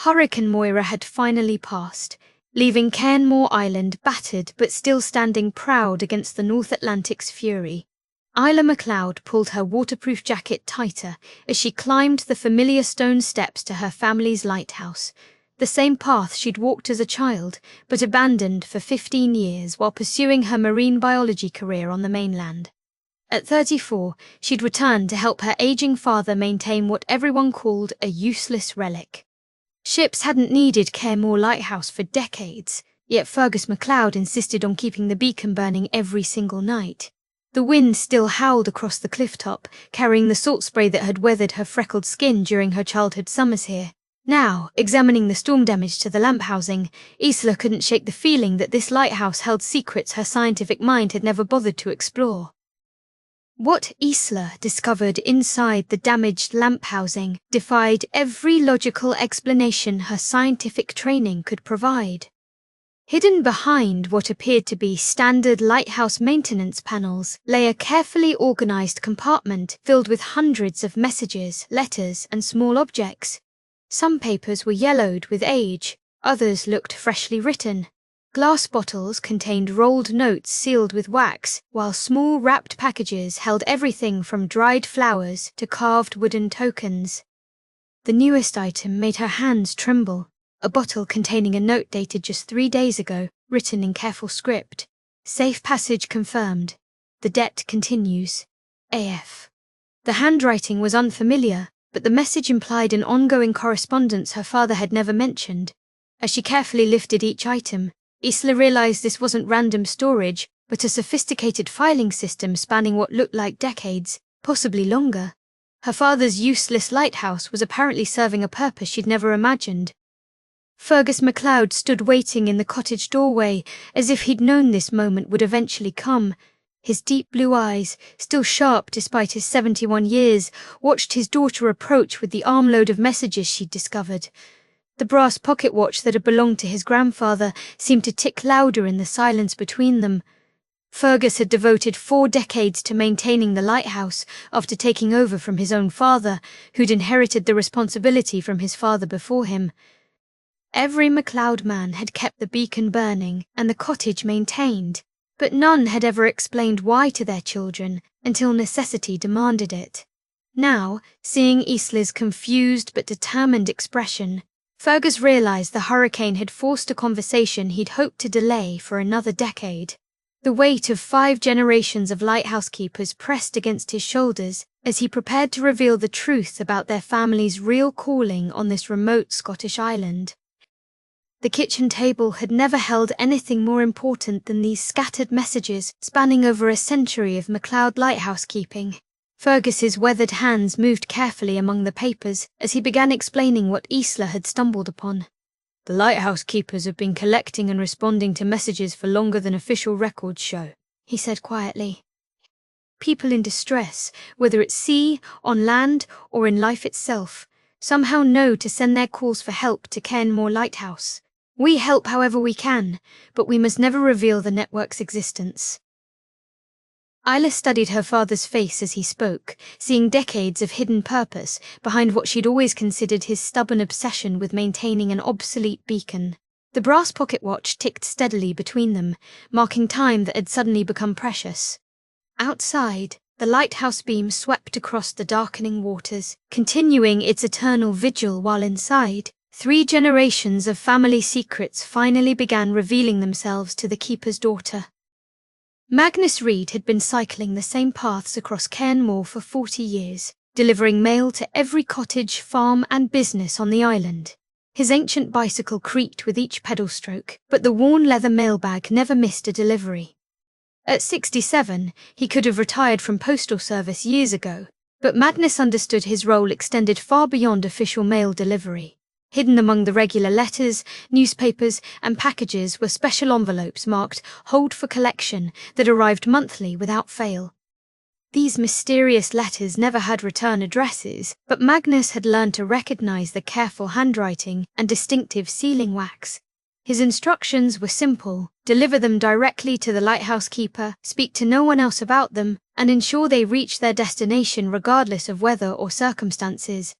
Hurricane Moira had finally passed, leaving Cairnmore Island battered but still standing proud against the North Atlantic's fury. Isla McLeod pulled her waterproof jacket tighter as she climbed the familiar stone steps to her family's lighthouse, the same path she'd walked as a child but abandoned for 15 years while pursuing her marine biology career on the mainland. At 34, she'd returned to help her aging father maintain what everyone called a useless relic. Ships hadn't needed Cairnmore Lighthouse for decades, yet Fergus MacLeod insisted on keeping the beacon burning every single night. The wind still howled across the clifftop, carrying the salt spray that had weathered her freckled skin during her childhood summers here. Now, examining the storm damage to the lamp housing, Isla couldn't shake the feeling that this lighthouse held secrets her scientific mind had never bothered to explore. What Isla discovered inside the damaged lamp housing defied every logical explanation her scientific training could provide. Hidden behind what appeared to be standard lighthouse maintenance panels lay a carefully organized compartment filled with hundreds of messages, letters, and small objects. Some papers were yellowed with age, others looked freshly written. Glass bottles contained rolled notes sealed with wax, while small wrapped packages held everything from dried flowers to carved wooden tokens. The newest item made her hands tremble. A bottle containing a note dated just 3 days ago, written in careful script. Safe passage confirmed. The debt continues. AF. The handwriting was unfamiliar, but the message implied an ongoing correspondence her father had never mentioned. As she carefully lifted each item, Isla realized this wasn't random storage, but a sophisticated filing system spanning what looked like decades, possibly longer. Her father's useless lighthouse was apparently serving a purpose she'd never imagined. Fergus MacLeod stood waiting in the cottage doorway, as if he'd known this moment would eventually come. His deep blue eyes, still sharp despite his 71 years, watched his daughter approach with the armload of messages she'd discovered. The brass pocket watch that had belonged to his grandfather seemed to tick louder in the silence between them. Fergus had devoted 4 decades to maintaining the lighthouse after taking over from his own father, who'd inherited the responsibility from his father before him. Every MacLeod man had kept the beacon burning and the cottage maintained, but none had ever explained why to their children until necessity demanded it. Now, seeing Isla's confused but determined expression, Fergus realized the hurricane had forced a conversation he'd hoped to delay for another decade. The weight of 5 generations of lighthouse keepers pressed against his shoulders as he prepared to reveal the truth about their family's real calling on this remote Scottish island. The kitchen table had never held anything more important than these scattered messages spanning over a century of MacLeod lighthouse keeping. Fergus's weathered hands moved carefully among the papers as he began explaining what Isla had stumbled upon. The lighthouse keepers have been collecting and responding to messages for longer than official records show, he said quietly. People in distress, whether at sea, on land, or in life itself, somehow know to send their calls for help to Cairnmore Lighthouse. We help however we can, but we must never reveal the network's existence. Isla studied her father's face as he spoke, seeing decades of hidden purpose behind what she'd always considered his stubborn obsession with maintaining an obsolete beacon. The brass pocket watch ticked steadily between them, marking time that had suddenly become precious. Outside, the lighthouse beam swept across the darkening waters, continuing its eternal vigil while inside, 3 generations of family secrets finally began revealing themselves to the keeper's daughter. Magnus Reed had been cycling the same paths across Cairnmore for 40 years, delivering mail to every cottage, farm and business on the island. His ancient bicycle creaked with each pedal stroke, but the worn leather mailbag never missed a delivery. At 67, he could have retired from postal service years ago, but Magnus understood his role extended far beyond official mail delivery. Hidden among the regular letters, newspapers, and packages were special envelopes marked "Hold for Collection" that arrived monthly without fail. These mysterious letters never had return addresses, but Magnus had learned to recognize the careful handwriting and distinctive sealing wax. His instructions were simple: deliver them directly to the lighthouse keeper, speak to no one else about them, and ensure they reach their destination regardless of weather or circumstances.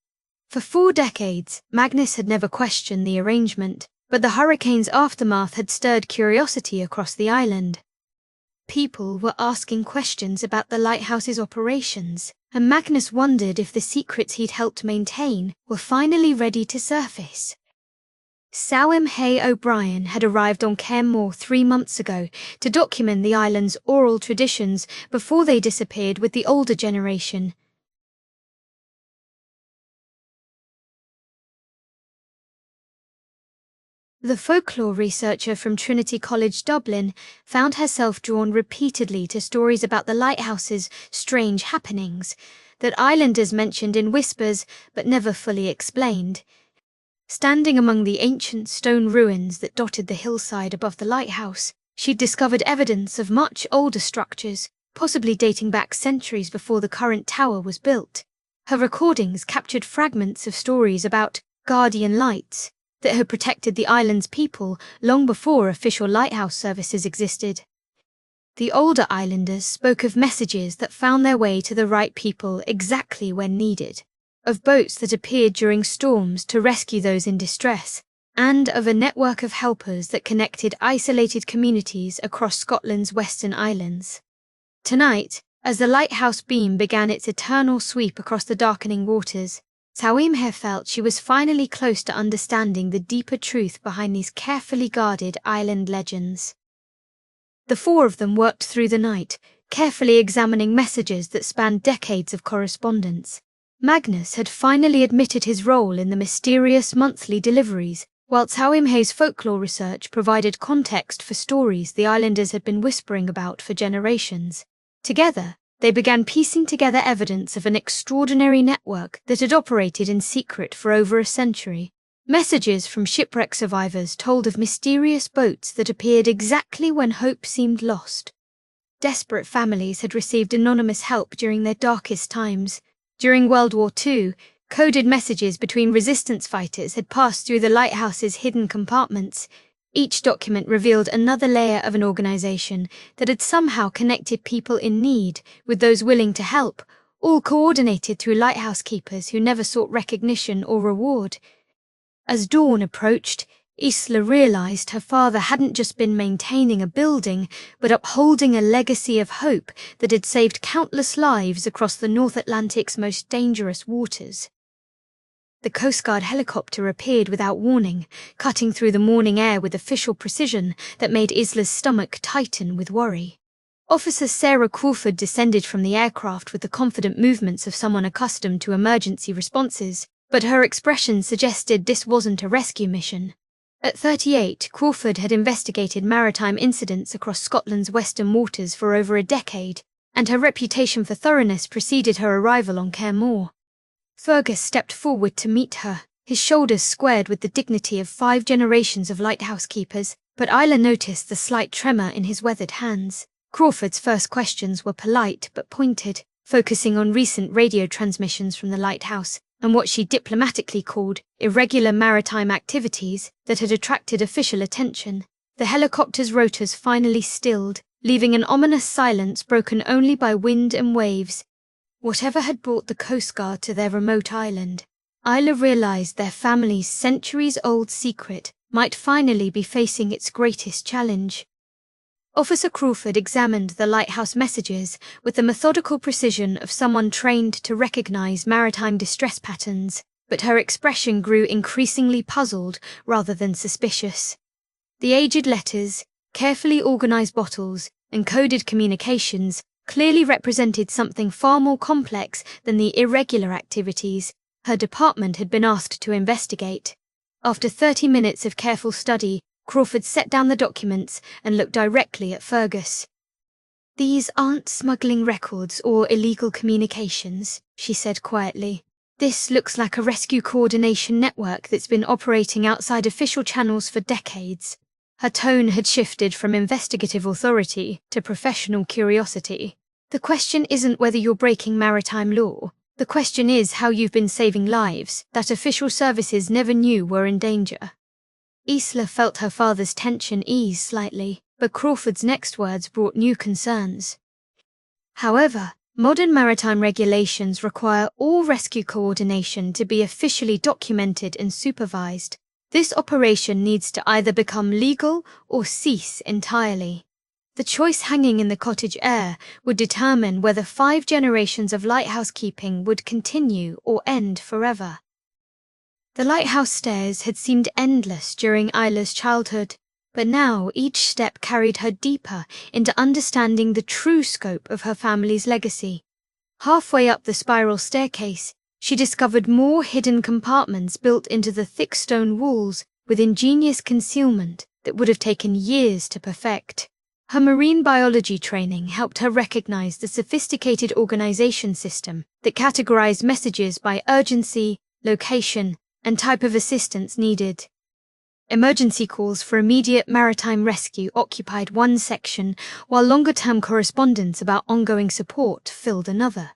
For 4 decades, Magnus had never questioned the arrangement, but the hurricane's aftermath had stirred curiosity across the island. People were asking questions about the lighthouse's operations, and Magnus wondered if the secrets he'd helped maintain were finally ready to surface. Sawim Hay O'Brien had arrived on Cairn Moor 3 months ago to document the island's oral traditions before they disappeared with the older generation. The folklore researcher from Trinity College Dublin found herself drawn repeatedly to stories about the lighthouse's strange happenings that islanders mentioned in whispers but never fully explained. Standing among the ancient stone ruins that dotted the hillside above the lighthouse, she'd discovered evidence of much older structures, possibly dating back centuries before the current tower was built. Her recordings captured fragments of stories about guardian lights that had protected the island's people long before official lighthouse services existed. The older islanders spoke of messages that found their way to the right people exactly when needed, of boats that appeared during storms to rescue those in distress, and of a network of helpers that connected isolated communities across Scotland's western islands. Tonight, as the lighthouse beam began its eternal sweep across the darkening waters, Sawimhe felt she was finally close to understanding the deeper truth behind these carefully guarded island legends. The 4 of them worked through the night, carefully examining messages that spanned decades of correspondence. Magnus had finally admitted his role in the mysterious monthly deliveries, whilst Sawimhe's folklore research provided context for stories the islanders had been whispering about for generations. Together, they began piecing together evidence of an extraordinary network that had operated in secret for over a century. Messages from shipwreck survivors told of mysterious boats that appeared exactly when hope seemed lost. Desperate families had received anonymous help during their darkest times. During World War II, coded messages between resistance fighters had passed through the lighthouse's hidden compartments. Each document revealed another layer of an organization that had somehow connected people in need with those willing to help, all coordinated through lighthouse keepers who never sought recognition or reward. As dawn approached, Isla realized her father hadn't just been maintaining a building, but upholding a legacy of hope that had saved countless lives across the North Atlantic's most dangerous waters. The Coast Guard helicopter appeared without warning, cutting through the morning air with official precision that made Isla's stomach tighten with worry. Officer Sarah Crawford descended from the aircraft with the confident movements of someone accustomed to emergency responses, but her expression suggested this wasn't a rescue mission. At 38, Crawford had investigated maritime incidents across Scotland's western waters for over a decade, and her reputation for thoroughness preceded her arrival on Cairn Moor. Fergus stepped forward to meet her, his shoulders squared with the dignity of 5 generations of lighthouse keepers, but Isla noticed the slight tremor in his weathered hands. Crawford's first questions were polite but pointed, focusing on recent radio transmissions from the lighthouse and what she diplomatically called irregular maritime activities that had attracted official attention. The helicopter's rotors finally stilled, leaving an ominous silence broken only by wind and waves. Whatever had brought the Coast Guard to their remote island, Isla realized their family's centuries-old secret might finally be facing its greatest challenge. Officer Crawford examined the lighthouse messages with the methodical precision of someone trained to recognize maritime distress patterns, but her expression grew increasingly puzzled rather than suspicious. The aged letters, carefully organized bottles, and coded communications clearly represented something far more complex than the irregular activities her department had been asked to investigate. After 30 minutes of careful study, Crawford set down the documents and looked directly at Fergus. "These aren't smuggling records or illegal communications," she said quietly. "This looks like a rescue coordination network that's been operating outside official channels for decades." Her tone had shifted from investigative authority to professional curiosity. "The question isn't whether you're breaking maritime law. The question is how you've been saving lives that official services never knew were in danger." Isla felt her father's tension ease slightly, but Crawford's next words brought new concerns. "However, Modern maritime regulations require all rescue coordination to be officially documented and supervised. This operation needs to either become legal or cease entirely. The choice hanging in the cottage air would determine whether 5 generations of lighthouse keeping would continue or end forever. The lighthouse stairs had seemed endless during Isla's childhood, but now each step carried her deeper into understanding the true scope of her family's legacy. Halfway up the spiral staircase, she discovered more hidden compartments built into the thick stone walls with ingenious concealment that would have taken years to perfect. Her marine biology training helped her recognize the sophisticated organization system that categorized messages by urgency, location, and type of assistance needed. Emergency calls for immediate maritime rescue occupied one section, while longer-term correspondence about ongoing support filled another.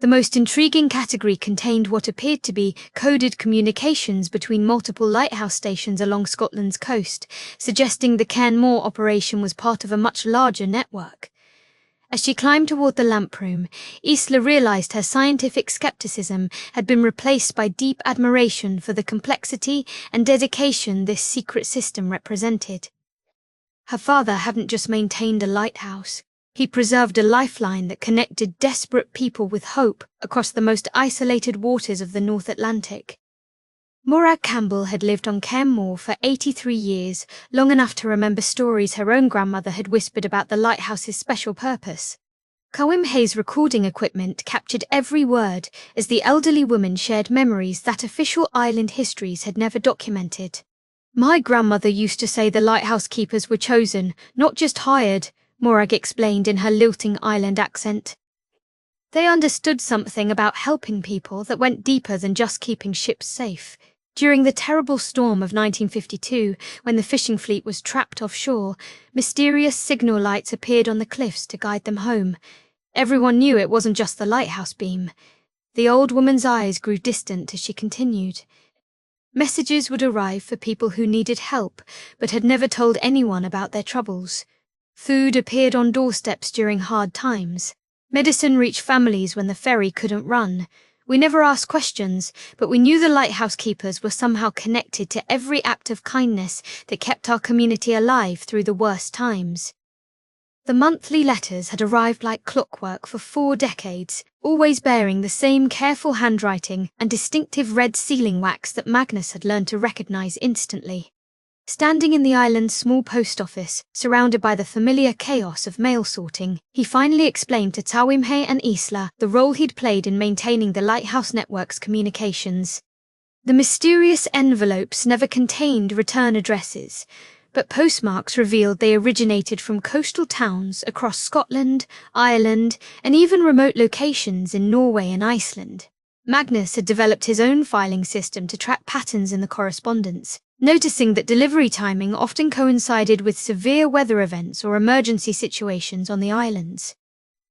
The most intriguing category contained what appeared to be coded communications between multiple lighthouse stations along Scotland's coast, suggesting the Cairn Moor operation was part of a much larger network. As she climbed toward the lamp room, Isla realized her scientific skepticism had been replaced by deep admiration for the complexity and dedication this secret system represented. Her father hadn't just maintained a lighthouse. He preserved a lifeline that connected desperate people with hope across the most isolated waters of the North Atlantic. Moira Campbell had lived on Cairn Moor for 83 years, long enough to remember stories her own grandmother had whispered about the lighthouse's special purpose. Coimhe's recording equipment captured every word as the elderly woman shared memories that official island histories had never documented. "My grandmother used to say the lighthouse keepers were chosen, not just hired," Morag explained in her lilting island accent. They understood something about helping people that went deeper than just keeping ships safe. During the terrible storm of 1952, when the fishing fleet was trapped offshore, mysterious signal lights appeared on the cliffs to guide them home. Everyone knew it wasn't just the lighthouse beam. The old woman's eyes grew distant as she continued. Messages would arrive for people who needed help, but had never told anyone about their troubles. Food appeared on doorsteps during hard times. Medicine reached families when the ferry couldn't run. We never asked questions, but we knew the lighthouse keepers were somehow connected to every act of kindness that kept our community alive through the worst times. The monthly letters had arrived like clockwork for 4 decades, always bearing the same careful handwriting and distinctive red sealing wax that Magnus had learned to recognize instantly. Standing in the island's small post office, surrounded by the familiar chaos of mail sorting, he finally explained to Coimhe and Isla the role he'd played in maintaining the lighthouse network's communications. The mysterious envelopes never contained return addresses, but postmarks revealed they originated from coastal towns across Scotland, Ireland, and even remote locations in Norway and Iceland. Magnus had developed his own filing system to track patterns in the correspondence, noticing that delivery timing often coincided with severe weather events or emergency situations on the islands.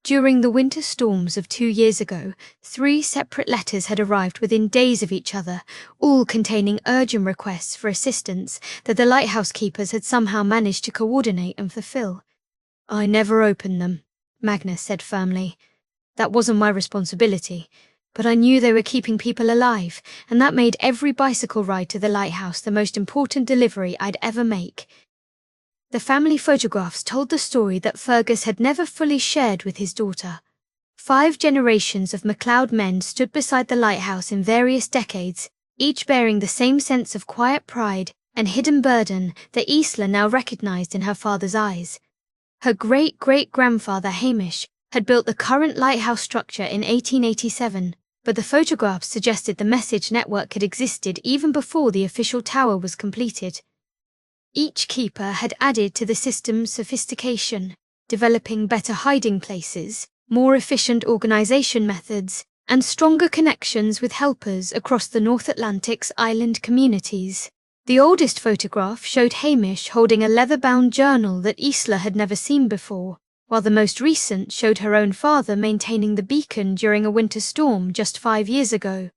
During the winter storms of 2 years ago, 3 separate letters had arrived within days of each other, all containing urgent requests for assistance that the lighthouse keepers had somehow managed to coordinate and fulfill. "I never opened them," Magnus said firmly. "That wasn't my responsibility. But I knew they were keeping people alive, and that made every bicycle ride to the lighthouse the most important delivery I'd ever make." The family photographs told the story that Fergus had never fully shared with his daughter. 5 generations of MacLeod men stood beside the lighthouse in various decades, each bearing the same sense of quiet pride and hidden burden that Isla now recognized in her father's eyes. Her great-great-grandfather Hamish had built the current lighthouse structure in 1887, but the photographs suggested the message network had existed even before the official tower was completed. Each keeper had added to the system's sophistication, developing better hiding places, more efficient organization methods, and stronger connections with helpers across the North Atlantic's island communities. The oldest photograph showed Hamish holding a leather-bound journal that Isla had never seen before, while the most recent showed her own father maintaining the beacon during a winter storm just 5 years ago.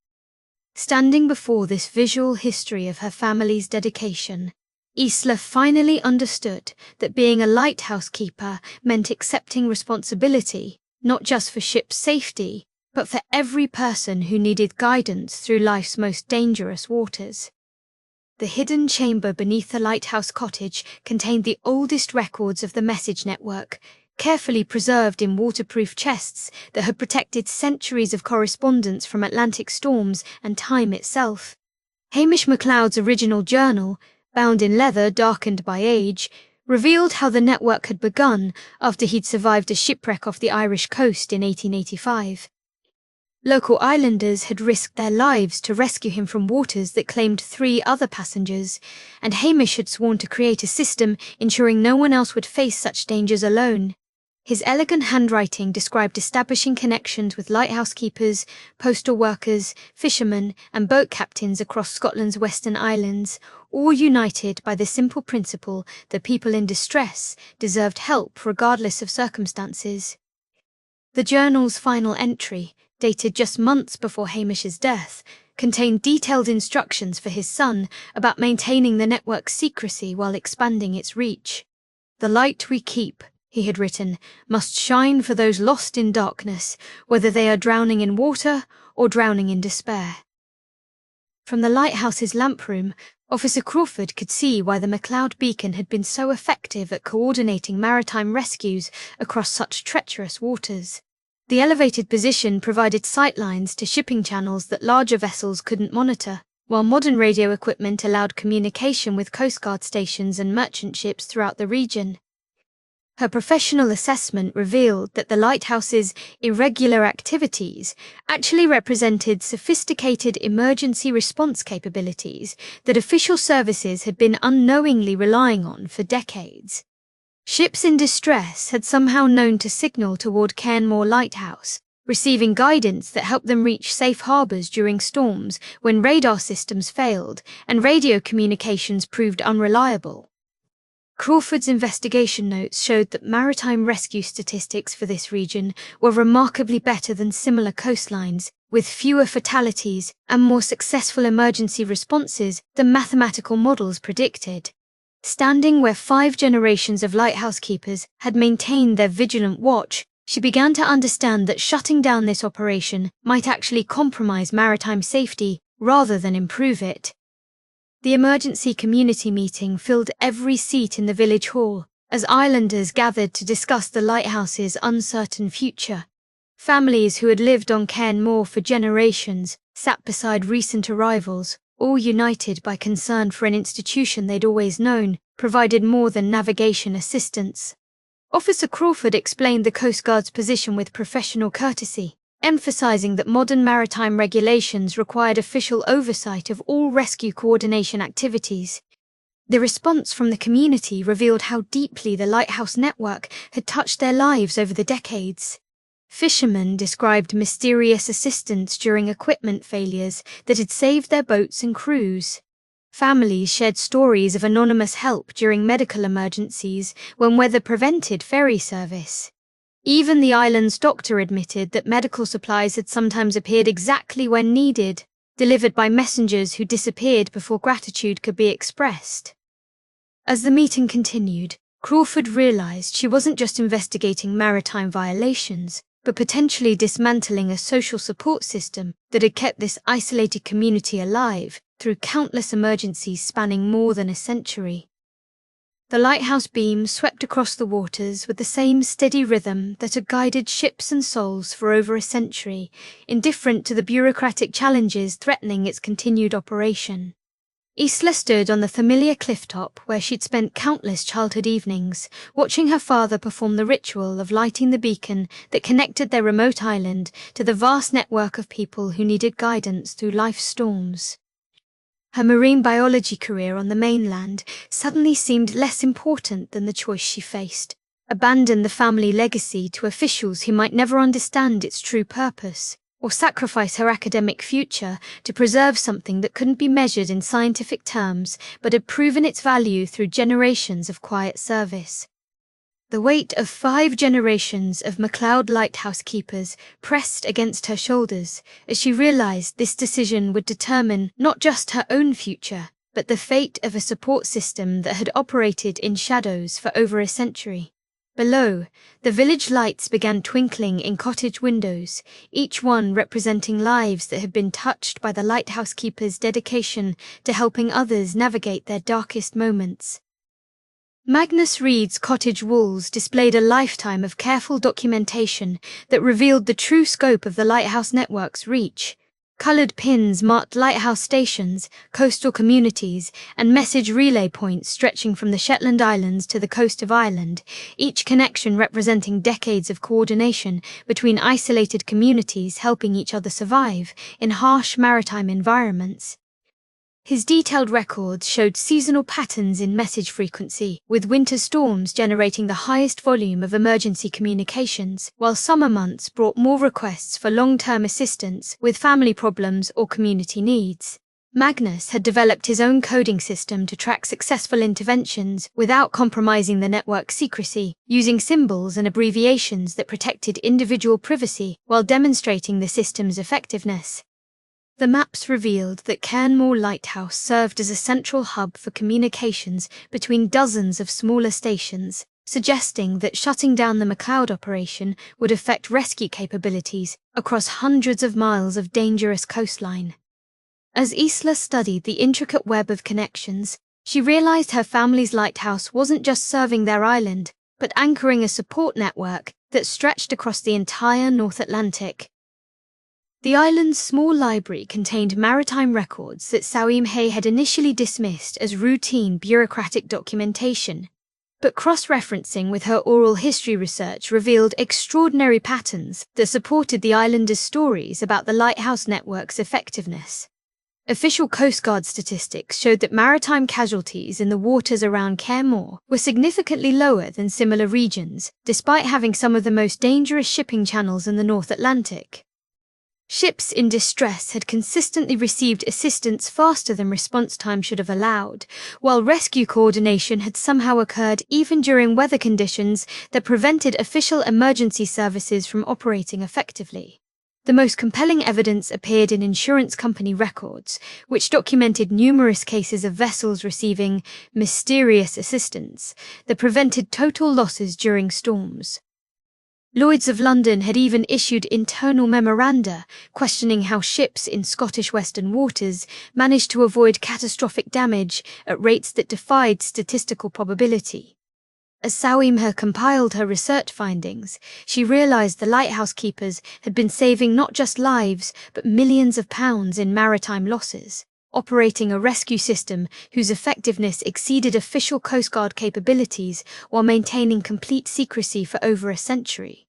Standing before this visual history of her family's dedication, Isla finally understood that being a lighthouse keeper meant accepting responsibility, not just for ship's safety, but for every person who needed guidance through life's most dangerous waters. The hidden chamber beneath the lighthouse cottage contained the oldest records of the message network, carefully preserved in waterproof chests that had protected centuries of correspondence from Atlantic storms and time itself. Hamish MacLeod's original journal, bound in leather darkened by age, revealed how the network had begun after he'd survived a shipwreck off the Irish coast in 1885. Local islanders had risked their lives to rescue him from waters that claimed 3 other passengers, and Hamish had sworn to create a system ensuring no one else would face such dangers alone. His elegant handwriting described establishing connections with lighthouse keepers, postal workers, fishermen, and boat captains across Scotland's western islands, all united by the simple principle that people in distress deserved help regardless of circumstances. The journal's final entry, dated just months before Hamish's death, contained detailed instructions for his son about maintaining the network's secrecy while expanding its reach. "The light we keep," he had written, "must shine for those lost in darkness, whether they are drowning in water or drowning in despair." From the lighthouse's lamp room, Officer Crawford could see why the MacLeod beacon had been so effective at coordinating maritime rescues across such treacherous waters. The elevated position provided sightlines to shipping channels that larger vessels couldn't monitor, while modern radio equipment allowed communication with Coast Guard stations and merchant ships throughout the region. Her professional assessment revealed that the lighthouse's irregular activities actually represented sophisticated emergency response capabilities that official services had been unknowingly relying on for decades. Ships in distress had somehow known to signal toward Cairnmore Lighthouse, receiving guidance that helped them reach safe harbours during storms when radar systems failed and radio communications proved unreliable. Crawford's investigation notes showed that maritime rescue statistics for this region were remarkably better than similar coastlines, with fewer fatalities and more successful emergency responses than mathematical models predicted. Standing where 5 generations of lighthouse keepers had maintained their vigilant watch, she began to understand that shutting down this operation might actually compromise maritime safety rather than improve it. The emergency community meeting filled every seat in the village hall as islanders gathered to discuss the lighthouse's uncertain future. Families who had lived on Cairnmore for generations sat beside recent arrivals, all united by concern for an institution they'd always known provided more than navigation assistance. Officer Crawford explained the Coast Guard's position with professional courtesy, emphasising that modern maritime regulations required official oversight of all rescue coordination activities. The response from the community revealed how deeply the lighthouse network had touched their lives over the decades. Fishermen described mysterious assistance during equipment failures that had saved their boats and crews. Families shared stories of anonymous help during medical emergencies when weather prevented ferry service. Even the island's doctor admitted that medical supplies had sometimes appeared exactly when needed, delivered by messengers who disappeared before gratitude could be expressed. As the meeting continued, Crawford realised she wasn't just investigating maritime violations, but potentially dismantling a social support system that had kept this isolated community alive through countless emergencies spanning more than a century. The lighthouse beam swept across the waters with the same steady rhythm that had guided ships and souls for over a century, indifferent to the bureaucratic challenges threatening its continued operation. Isla stood on the familiar clifftop where she'd spent countless childhood evenings, watching her father perform the ritual of lighting the beacon that connected their remote island to the vast network of people who needed guidance through life's storms. Her marine biology career on the mainland suddenly seemed less important than the choice she faced: abandon the family legacy to officials who might never understand its true purpose, or sacrifice her academic future to preserve something that couldn't be measured in scientific terms but had proven its value through generations of quiet service. The weight of 5 generations of MacLeod lighthouse keepers pressed against her shoulders as she realised this decision would determine not just her own future, but the fate of a support system that had operated in shadows for over a century. Below, the village lights began twinkling in cottage windows, each one representing lives that had been touched by the lighthouse keeper's dedication to helping others navigate their darkest moments. Magnus Reed's cottage walls displayed a lifetime of careful documentation that revealed the true scope of the lighthouse network's reach. Coloured pins marked lighthouse stations, coastal communities, and message relay points stretching from the Shetland Islands to the coast of Ireland, each connection representing decades of coordination between isolated communities helping each other survive in harsh maritime environments. His detailed records showed seasonal patterns in message frequency, with winter storms generating the highest volume of emergency communications, while summer months brought more requests for long-term assistance with family problems or community needs. Magnus had developed his own coding system to track successful interventions without compromising the network's secrecy, using symbols and abbreviations that protected individual privacy while demonstrating the system's effectiveness. The maps revealed that Cairn Moor Lighthouse served as a central hub for communications between dozens of smaller stations, suggesting that shutting down the McLeod operation would affect rescue capabilities across hundreds of miles of dangerous coastline. As Isla studied the intricate web of connections, she realized her family's lighthouse wasn't just serving their island, but anchoring a support network that stretched across the entire North Atlantic. The island's small library contained maritime records that Saweem Hay had initially dismissed as routine bureaucratic documentation, but cross-referencing with her oral history research revealed extraordinary patterns that supported the islanders' stories about the lighthouse network's effectiveness. Official Coast Guard statistics showed that maritime casualties in the waters around Cairn Moor were significantly lower than similar regions, despite having some of the most dangerous shipping channels in the North Atlantic. Ships in distress had consistently received assistance faster than response time should have allowed, while rescue coordination had somehow occurred even during weather conditions that prevented official emergency services from operating effectively. The most compelling evidence appeared in insurance company records, which documented numerous cases of vessels receiving mysterious assistance that prevented total losses during storms. Lloyd's of London had even issued internal memoranda questioning how ships in Scottish Western waters managed to avoid catastrophic damage at rates that defied statistical probability. As Saweem Hay compiled her research findings, she realized the lighthouse keepers had been saving not just lives, but millions of pounds in maritime losses, operating a rescue system whose effectiveness exceeded official Coast Guard capabilities while maintaining complete secrecy for over a century.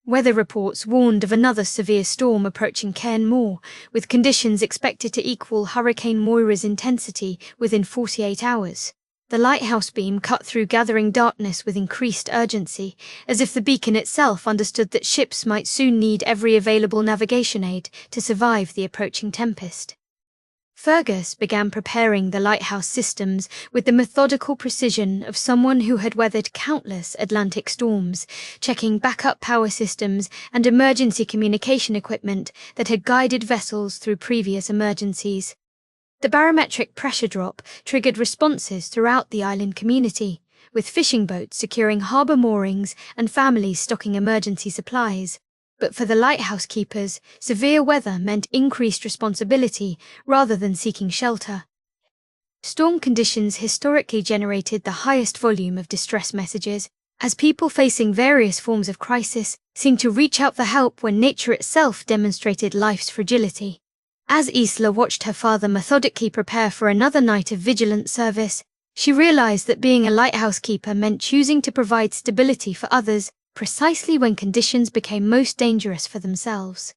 Weather reports warned of another severe storm approaching Cairn Moor, with conditions expected to equal Hurricane Moira's intensity within 48 hours. The lighthouse beam cut through gathering darkness with increased urgency, as if the beacon itself understood that ships might soon need every available navigation aid to survive the approaching tempest. Fergus began preparing the lighthouse systems with the methodical precision of someone who had weathered countless Atlantic storms, checking backup power systems and emergency communication equipment that had guided vessels through previous emergencies. The barometric pressure drop triggered responses throughout the island community, with fishing boats securing harbour moorings and families stocking emergency supplies. But for the lighthouse keepers, severe weather meant increased responsibility rather than seeking shelter. Storm conditions historically generated the highest volume of distress messages, as people facing various forms of crisis seemed to reach out for help when nature itself demonstrated life's fragility. As Isla watched her father methodically prepare for another night of vigilant service, she realized that being a lighthouse keeper meant choosing to provide stability for others precisely when conditions became most dangerous for themselves.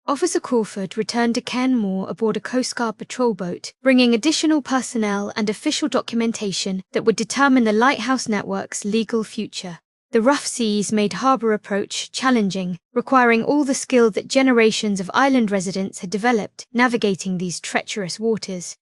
Officer Crawford returned to Cairn Moor aboard a Coast Guard patrol boat, bringing additional personnel and official documentation that would determine the lighthouse network's legal future. The rough seas made harbour approach challenging, requiring all the skill that generations of island residents had developed navigating these treacherous waters.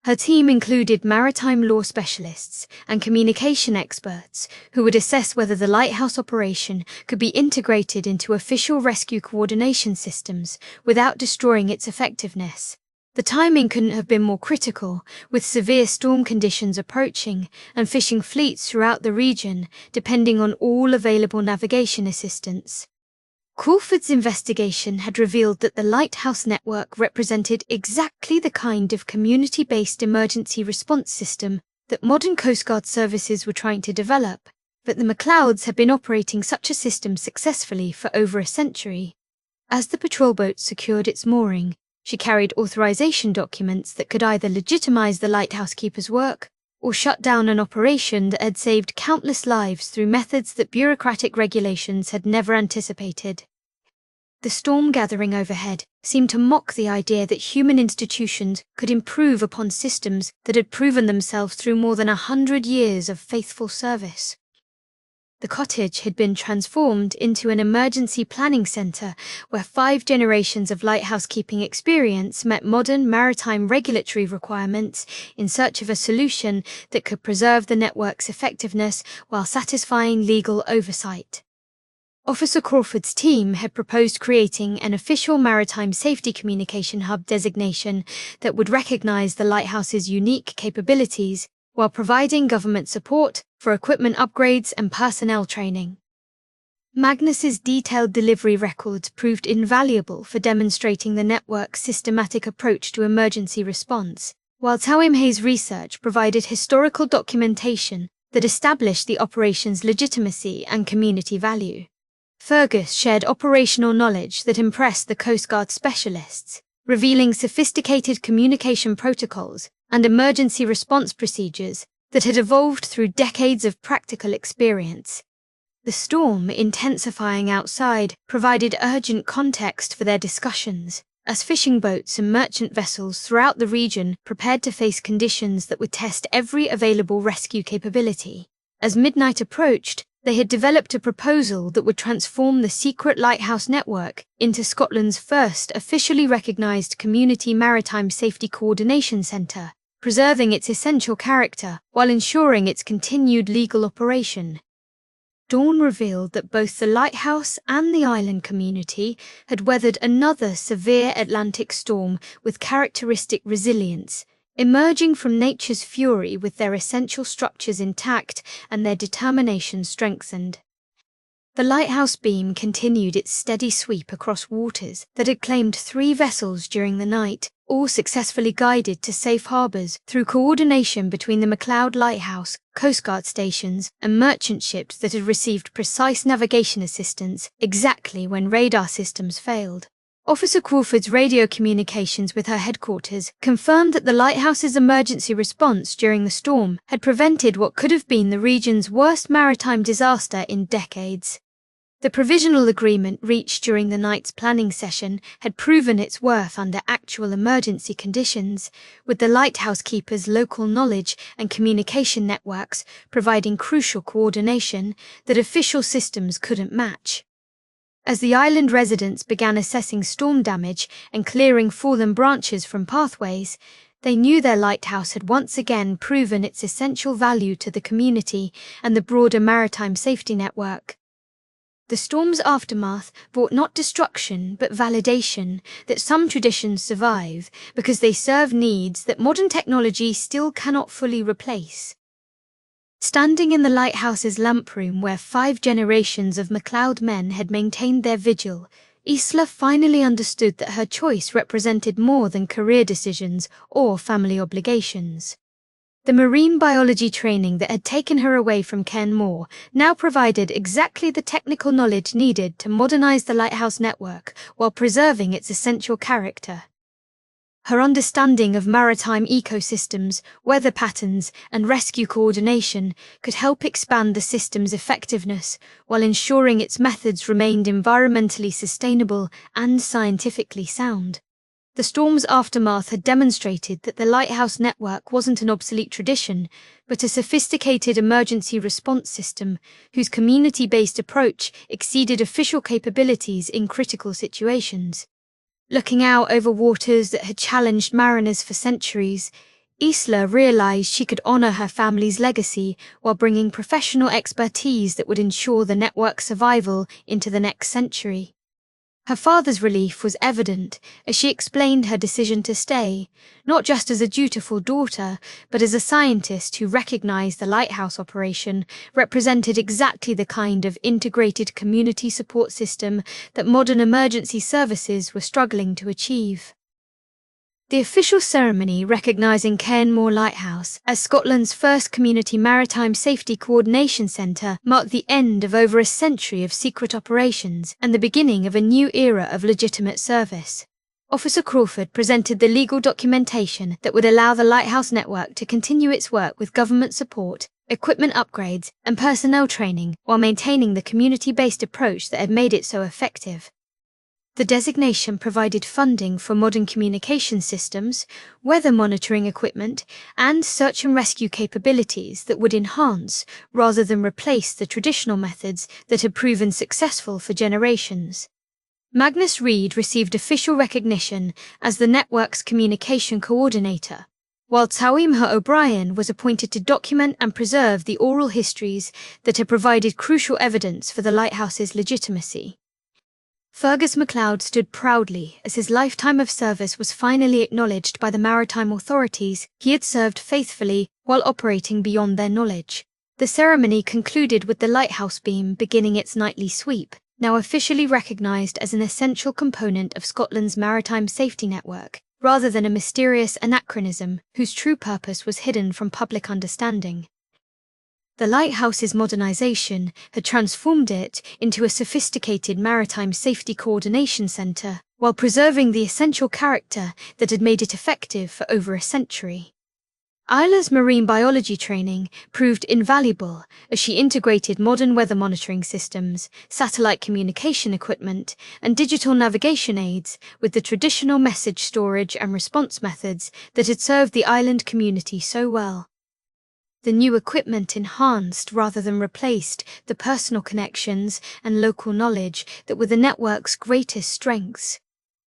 Her team included maritime law specialists and communication experts who would assess whether the lighthouse operation could be integrated into official rescue coordination systems without destroying its effectiveness. The timing couldn't have been more critical, with severe storm conditions approaching and fishing fleets throughout the region depending on all available navigation assistance. Crawford's investigation had revealed that the Lighthouse network represented exactly the kind of community-based emergency response system that modern Coast Guard services were trying to develop, but the McLeods had been operating such a system successfully for over a century. As the patrol boat secured its mooring, she carried authorization documents that could either legitimize the lighthouse keeper's work or shut down an operation that had saved countless lives through methods that bureaucratic regulations had never anticipated. The storm gathering overhead seemed to mock the idea that human institutions could improve upon systems that had proven themselves through more than 100 years of faithful service. The cottage had been transformed into an emergency planning centre where 5 generations of lighthouse keeping experience met modern maritime regulatory requirements in search of a solution that could preserve the network's effectiveness while satisfying legal oversight. Officer Crawford's team had proposed creating an official maritime safety communication hub designation that would recognise the lighthouse's unique capabilities while providing government support for equipment upgrades and personnel training. Magnus's detailed delivery records proved invaluable for demonstrating the network's systematic approach to emergency response, while Tauimhe's research provided historical documentation that established the operation's legitimacy and community value. Fergus shared operational knowledge that impressed the Coast Guard specialists, revealing sophisticated communication protocols and emergency response procedures that had evolved through decades of practical experience. The storm, intensifying outside, provided urgent context for their discussions, as fishing boats and merchant vessels throughout the region prepared to face conditions that would test every available rescue capability. As midnight approached, they had developed a proposal that would transform the secret lighthouse network into Scotland's first officially recognised community maritime safety coordination centre, preserving its essential character while ensuring its continued legal operation. Dawn revealed that both the lighthouse and the island community had weathered another severe Atlantic storm with characteristic resilience, emerging from nature's fury with their essential structures intact and their determination strengthened. The lighthouse beam continued its steady sweep across waters that had claimed 3 vessels during the night, all successfully guided to safe harbours through coordination between the McLeod Lighthouse, Coast Guard stations and merchant ships that had received precise navigation assistance exactly when radar systems failed. Officer Crawford's radio communications with her headquarters confirmed that the lighthouse's emergency response during the storm had prevented what could have been the region's worst maritime disaster in decades. The provisional agreement reached during the night's planning session had proven its worth under actual emergency conditions, with the lighthouse keeper's local knowledge and communication networks providing crucial coordination that official systems couldn't match. As the island residents began assessing storm damage and clearing fallen branches from pathways, they knew their lighthouse had once again proven its essential value to the community and the broader maritime safety network. The storm's aftermath brought not destruction but validation that some traditions survive because they serve needs that modern technology still cannot fully replace. Standing in the lighthouse's lamp room where 5 generations of McLeod men had maintained their vigil, Isla finally understood that her choice represented more than career decisions or family obligations. The marine biology training that had taken her away from Hurricane Moira now provided exactly the technical knowledge needed to modernize the lighthouse network while preserving its essential character. Her understanding of maritime ecosystems, weather patterns, and rescue coordination could help expand the system's effectiveness while ensuring its methods remained environmentally sustainable and scientifically sound. The storm's aftermath had demonstrated that the lighthouse network wasn't an obsolete tradition, but a sophisticated emergency response system whose community-based approach exceeded official capabilities in critical situations. Looking out over waters that had challenged mariners for centuries, Isla realized she could honor her family's legacy while bringing professional expertise that would ensure the network's survival into the next century. Her father's relief was evident as she explained her decision to stay, not just as a dutiful daughter, but as a scientist who recognized the Lighthouse operation represented exactly the kind of integrated community support system that modern emergency services were struggling to achieve. The official ceremony recognising Cairn Moor Lighthouse as Scotland's first community maritime safety coordination centre marked the end of over a century of secret operations and the beginning of a new era of legitimate service. Officer Crawford presented the legal documentation that would allow the Lighthouse network to continue its work with government support, equipment upgrades, and personnel training while maintaining the community-based approach that had made it so effective. The designation provided funding for modern communication systems, weather monitoring equipment, and search and rescue capabilities that would enhance rather than replace the traditional methods that had proven successful for generations. Magnus Reid received official recognition as the network's communication coordinator, while Tawimha O'Brien was appointed to document and preserve the oral histories that had provided crucial evidence for the lighthouse's legitimacy. Fergus MacLeod stood proudly as his lifetime of service was finally acknowledged by the maritime authorities. He had served faithfully while operating beyond their knowledge. The ceremony concluded with the lighthouse beam beginning its nightly sweep, now officially recognised as an essential component of Scotland's maritime safety network, rather than a mysterious anachronism whose true purpose was hidden from public understanding. The lighthouse's modernisation had transformed it into a sophisticated maritime safety coordination centre, while preserving the essential character that had made it effective for over a century. Isla's marine biology training proved invaluable as she integrated modern weather monitoring systems, satellite communication equipment, and digital navigation aids with the traditional message storage and response methods that had served the island community so well. The new equipment enhanced rather than replaced the personal connections and local knowledge that were the network's greatest strengths.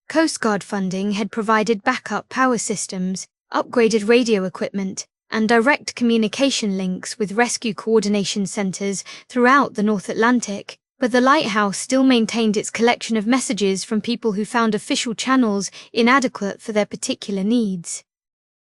Coast Guard funding had provided backup power systems, upgraded radio equipment, and direct communication links with rescue coordination centres throughout the North Atlantic, but the lighthouse still maintained its collection of messages from people who found official channels inadequate for their particular needs.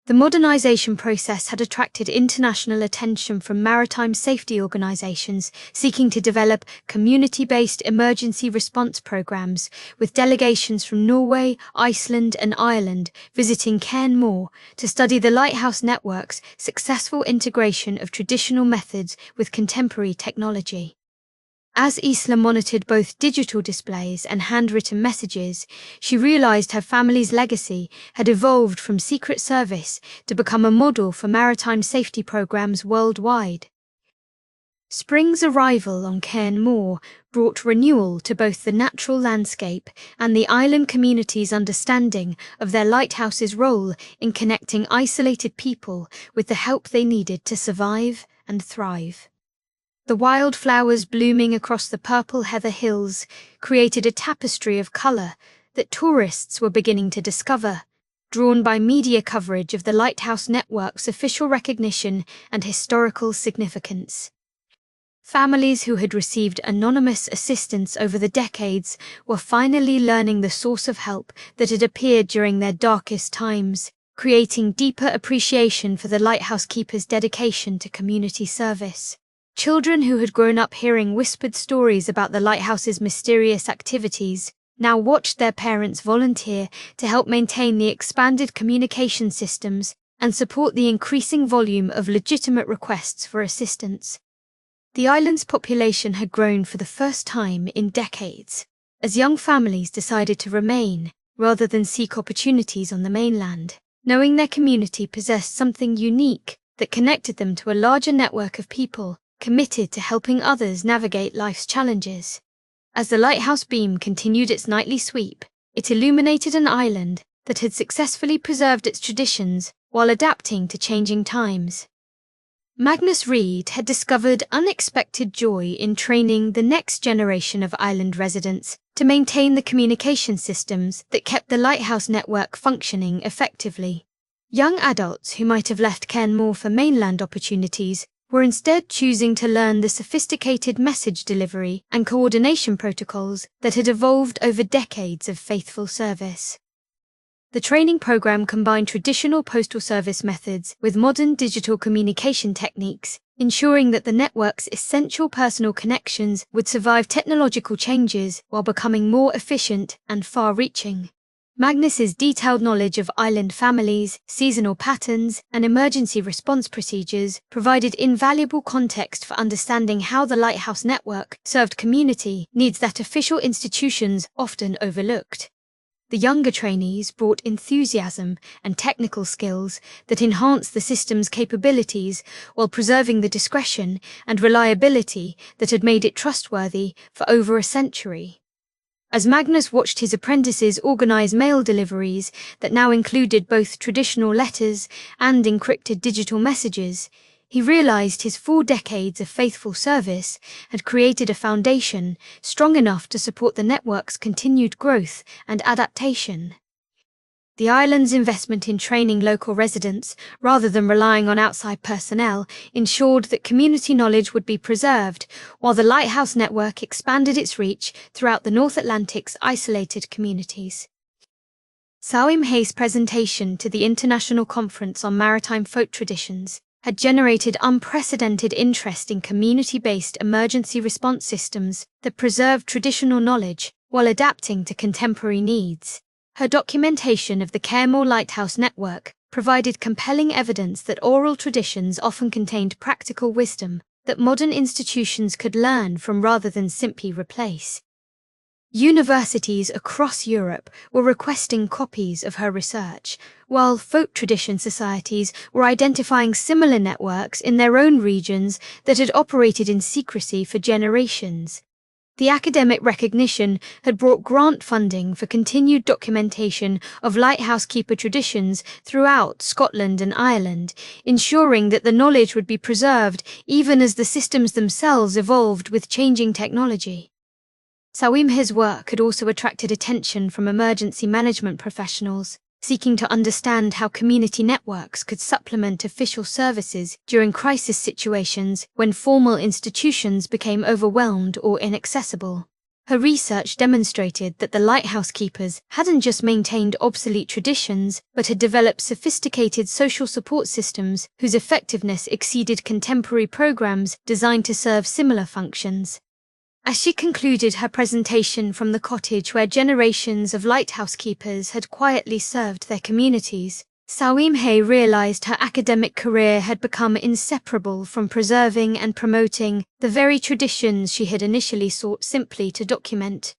The modernisation process had attracted international attention from maritime safety organisations seeking to develop community-based emergency response programmes, with delegations from Norway, Iceland and Ireland visiting Cairn Moor to study the Lighthouse network's successful integration of traditional methods with contemporary technology. As Isla monitored both digital displays and handwritten messages, she realised her family's legacy had evolved from secret service to become a model for maritime safety programmes worldwide. Spring's arrival on Cairn Moor brought renewal to both the natural landscape and the island community's understanding of their lighthouse's role in connecting isolated people with the help they needed to survive and thrive. The wildflowers blooming across the purple heather hills created a tapestry of colour that tourists were beginning to discover, drawn by media coverage of the Lighthouse network's official recognition and historical significance. Families who had received anonymous assistance over the decades were finally learning the source of help that had appeared during their darkest times, creating deeper appreciation for the lighthouse keeper's dedication to community service. Children who had grown up hearing whispered stories about the lighthouse's mysterious activities now watched their parents volunteer to help maintain the expanded communication systems and support the increasing volume of legitimate requests for assistance. The island's population had grown for the first time in decades, as young families decided to remain rather than seek opportunities on the mainland, knowing their community possessed something unique that connected them to a larger network of people committed to helping others navigate life's challenges. As the lighthouse beam continued its nightly sweep, it illuminated an island that had successfully preserved its traditions while adapting to changing times. Magnus Reid had discovered unexpected joy in training the next generation of island residents to maintain the communication systems that kept the lighthouse network functioning effectively. Young adults who might have left Cairn Moor for mainland opportunities were instead choosing to learn the sophisticated message delivery and coordination protocols that had evolved over decades of faithful service. The training program combined traditional postal service methods with modern digital communication techniques, ensuring that the network's essential personal connections would survive technological changes while becoming more efficient and far-reaching. Magnus's detailed knowledge of island families, seasonal patterns, and emergency response procedures provided invaluable context for understanding how the Lighthouse network served community needs that official institutions often overlooked. The younger trainees brought enthusiasm and technical skills that enhanced the system's capabilities while preserving the discretion and reliability that had made it trustworthy for over a century. As Magnus watched his apprentices organize mail deliveries that now included both traditional letters and encrypted digital messages, he realized his 4 decades of faithful service had created a foundation strong enough to support the network's continued growth and adaptation. The island's investment in training local residents, rather than relying on outside personnel, ensured that community knowledge would be preserved, while the Lighthouse network expanded its reach throughout the North Atlantic's isolated communities. Salim Hay's presentation to the International Conference on Maritime Folk Traditions had generated unprecedented interest in community-based emergency response systems that preserved traditional knowledge while adapting to contemporary needs. Her documentation of the Caremore Lighthouse network provided compelling evidence that oral traditions often contained practical wisdom that modern institutions could learn from rather than simply replace. Universities across Europe were requesting copies of her research, while folk tradition societies were identifying similar networks in their own regions that had operated in secrecy for generations. The academic recognition had brought grant funding for continued documentation of lighthouse keeper traditions throughout Scotland and Ireland, ensuring that the knowledge would be preserved even as the systems themselves evolved with changing technology. Sawimhe's work had also attracted attention from emergency management professionals, seeking to understand how community networks could supplement official services during crisis situations when formal institutions became overwhelmed or inaccessible. Her research demonstrated that the lighthouse keepers hadn't just maintained obsolete traditions, but had developed sophisticated social support systems whose effectiveness exceeded contemporary programs designed to serve similar functions. As she concluded her presentation from the cottage where generations of lighthouse keepers had quietly served their communities, Sawimhe realized her academic career had become inseparable from preserving and promoting the very traditions she had initially sought simply to document.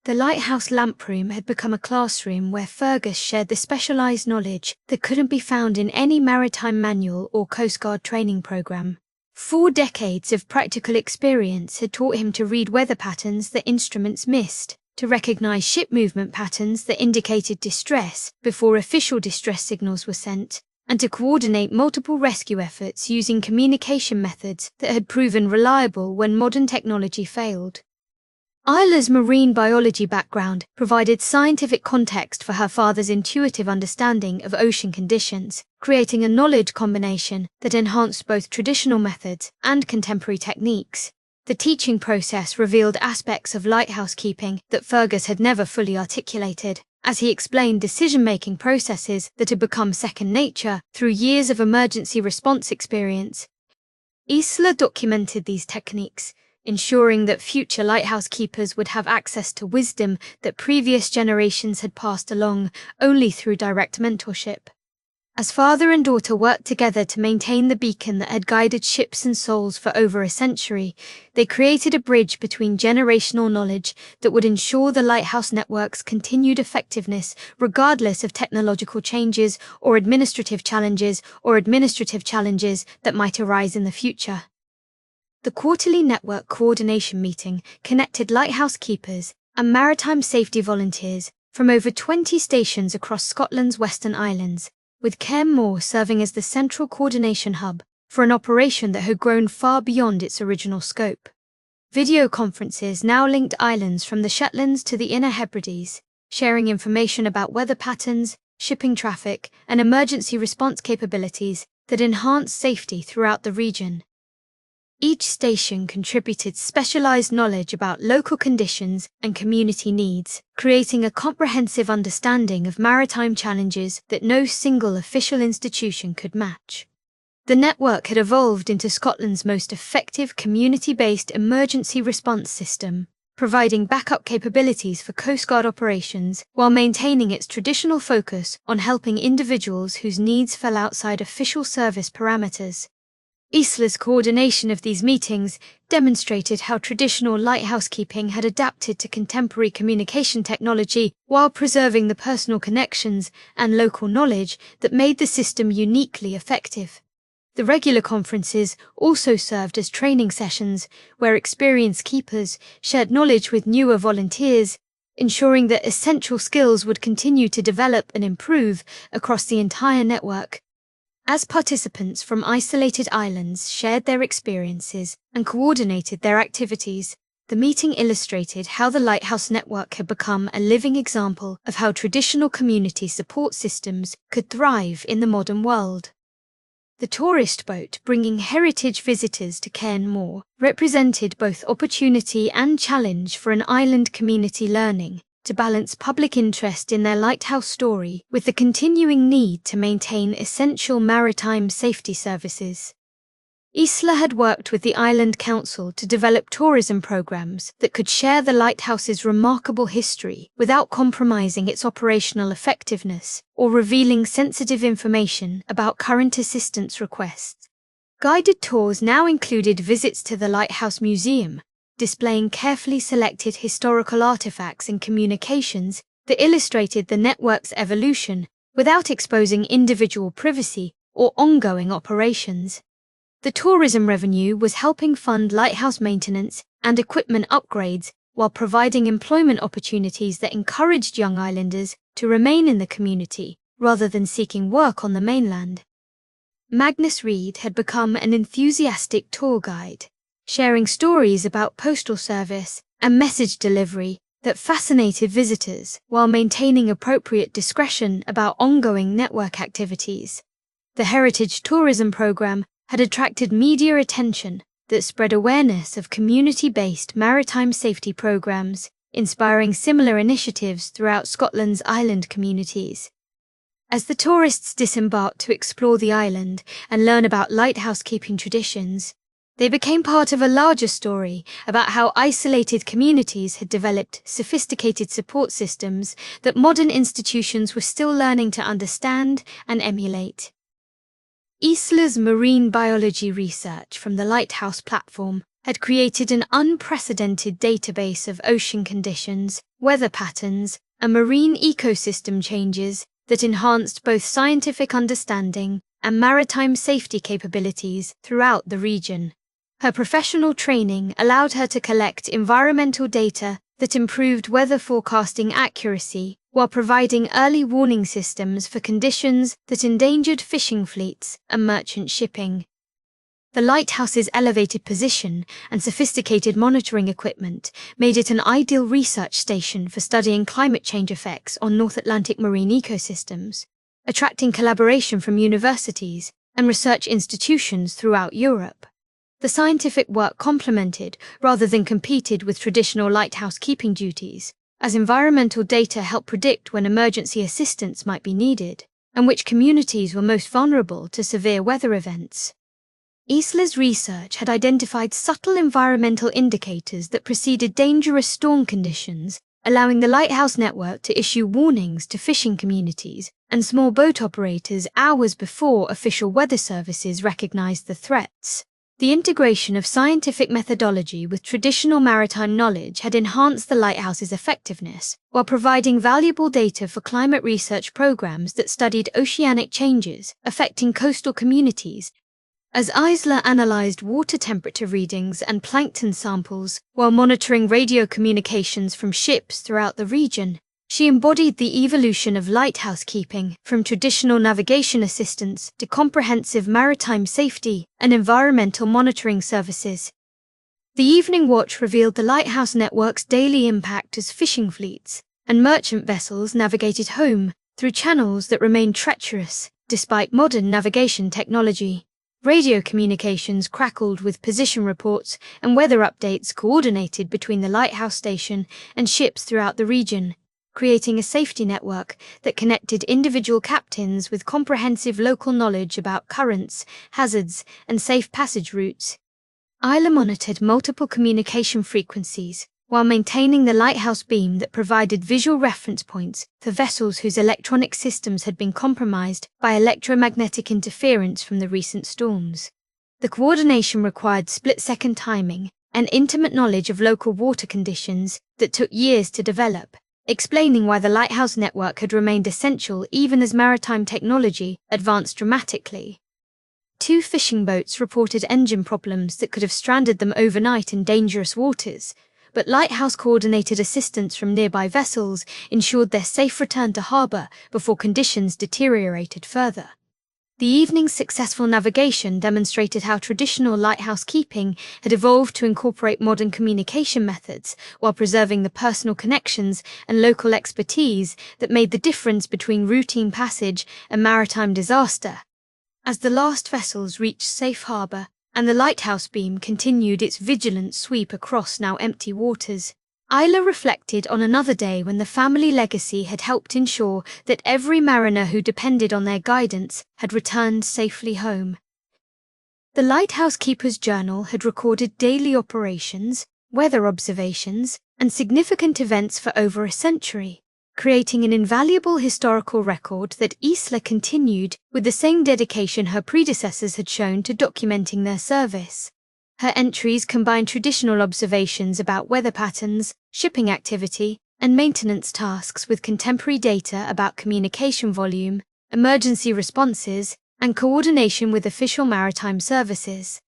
The lighthouse lamproom had become a classroom where Fergus shared the specialized knowledge that couldn't be found in any maritime manual or Coast Guard training program. 4 decades of practical experience had taught him to read weather patterns that instruments missed, to recognize ship movement patterns that indicated distress before official distress signals were sent, and to coordinate multiple rescue efforts using communication methods that had proven reliable when modern technology failed. Isla's marine biology background provided scientific context for her father's intuitive understanding of ocean conditions, creating a knowledge combination that enhanced both traditional methods and contemporary techniques. The teaching process revealed aspects of lighthouse keeping that Fergus had never fully articulated, as he explained decision-making processes that had become second nature through years of emergency response experience. Isla documented these techniques, ensuring that future lighthouse keepers would have access to wisdom that previous generations had passed along only through direct mentorship. As father and daughter worked together to maintain the beacon that had guided ships and souls for over a century, they created a bridge between generational knowledge that would ensure the lighthouse network's continued effectiveness regardless of technological changes or administrative challenges that might arise in the future. The quarterly network coordination meeting connected lighthouse keepers and maritime safety volunteers from over 20 stations across Scotland's Western Islands, with Caremore serving as the central coordination hub for an operation that had grown far beyond its original scope. Video conferences now linked islands from the Shetlands to the Inner Hebrides, sharing information about weather patterns, shipping traffic, and emergency response capabilities that enhanced safety throughout the region. Each station contributed specialized knowledge about local conditions and community needs, creating a comprehensive understanding of maritime challenges that no single official institution could match. The network had evolved into Scotland's most effective community-based emergency response system, providing backup capabilities for Coast Guard operations while maintaining its traditional focus on helping individuals whose needs fell outside official service parameters. Isla's coordination of these meetings demonstrated how traditional lighthouse keeping had adapted to contemporary communication technology while preserving the personal connections and local knowledge that made the system uniquely effective. The regular conferences also served as training sessions where experienced keepers shared knowledge with newer volunteers, ensuring that essential skills would continue to develop and improve across the entire network. As participants from isolated islands shared their experiences and coordinated their activities, the meeting illustrated how the Lighthouse network had become a living example of how traditional community support systems could thrive in the modern world. The tourist boat bringing heritage visitors to Cairn Moor represented both opportunity and challenge for an island community learning to balance public interest in their lighthouse story with the continuing need to maintain essential maritime safety services. Isla had worked with the Island Council to develop tourism programs that could share the lighthouse's remarkable history without compromising its operational effectiveness or revealing sensitive information about current assistance requests. Guided tours now included visits to the Lighthouse Museum, displaying carefully selected historical artifacts and communications that illustrated the network's evolution without exposing individual privacy or ongoing operations. The tourism revenue was helping fund lighthouse maintenance and equipment upgrades while providing employment opportunities that encouraged young islanders to remain in the community rather than seeking work on the mainland. Magnus Reid had become an enthusiastic tour guide, sharing stories about postal service and message delivery that fascinated visitors while maintaining appropriate discretion about ongoing network activities. The Heritage Tourism Programme had attracted media attention that spread awareness of community-based maritime safety programs, inspiring similar initiatives throughout Scotland's island communities. As the tourists disembarked to explore the island and learn about lighthouse keeping traditions, they became part of a larger story about how isolated communities had developed sophisticated support systems that modern institutions were still learning to understand and emulate. Isla's marine biology research from the Lighthouse platform had created an unprecedented database of ocean conditions, weather patterns, and marine ecosystem changes that enhanced both scientific understanding and maritime safety capabilities throughout the region. Her professional training allowed her to collect environmental data that improved weather forecasting accuracy while providing early warning systems for conditions that endangered fishing fleets and merchant shipping. The lighthouse's elevated position and sophisticated monitoring equipment made it an ideal research station for studying climate change effects on North Atlantic marine ecosystems, attracting collaboration from universities and research institutions throughout Europe. The scientific work complemented rather than competed with traditional lighthouse keeping duties, as environmental data helped predict when emergency assistance might be needed and which communities were most vulnerable to severe weather events. Isla's research had identified subtle environmental indicators that preceded dangerous storm conditions, allowing the Lighthouse network to issue warnings to fishing communities and small boat operators hours before official weather services recognized the threats. The integration of scientific methodology with traditional maritime knowledge had enhanced the Lighthouse's effectiveness, while providing valuable data for climate research programs that studied oceanic changes affecting coastal communities. As Isla analysed water temperature readings and plankton samples while monitoring radio communications from ships throughout the region, she embodied the evolution of lighthouse keeping from traditional navigation assistance to comprehensive maritime safety and environmental monitoring services. The evening watch revealed the Lighthouse network's daily impact as fishing fleets and merchant vessels navigated home through channels that remained treacherous Despite modern navigation technology, radio communications crackled with position reports and weather updates coordinated between the lighthouse station and ships throughout the region, creating a safety network that connected individual captains with comprehensive local knowledge about currents, hazards, and safe passage routes. Isla monitored multiple communication frequencies while maintaining the lighthouse beam that provided visual reference points for vessels whose electronic systems had been compromised by electromagnetic interference from the recent storms. The coordination required split-second timing and intimate knowledge of local water conditions that took years to develop, explaining why the lighthouse network had remained essential even as maritime technology advanced dramatically. 2 fishing boats reported engine problems that could have stranded them overnight in dangerous waters, but lighthouse-coordinated assistance from nearby vessels ensured their safe return to harbour before conditions deteriorated further. The evening's successful navigation demonstrated how traditional lighthouse keeping had evolved to incorporate modern communication methods while preserving the personal connections and local expertise that made the difference between routine passage and maritime disaster. As the last vessels reached safe harbour and the lighthouse beam continued its vigilant sweep across now empty waters, Isla reflected on another day when the family legacy had helped ensure that every mariner who depended on their guidance had returned safely home. The lighthouse keeper's journal had recorded daily operations, weather observations, and significant events for over a century, creating an invaluable historical record that Isla continued with the same dedication her predecessors had shown to documenting their service. Her entries combine traditional observations about weather patterns, shipping activity, and maintenance tasks with contemporary data about communication volume, emergency responses, and coordination with official maritime services.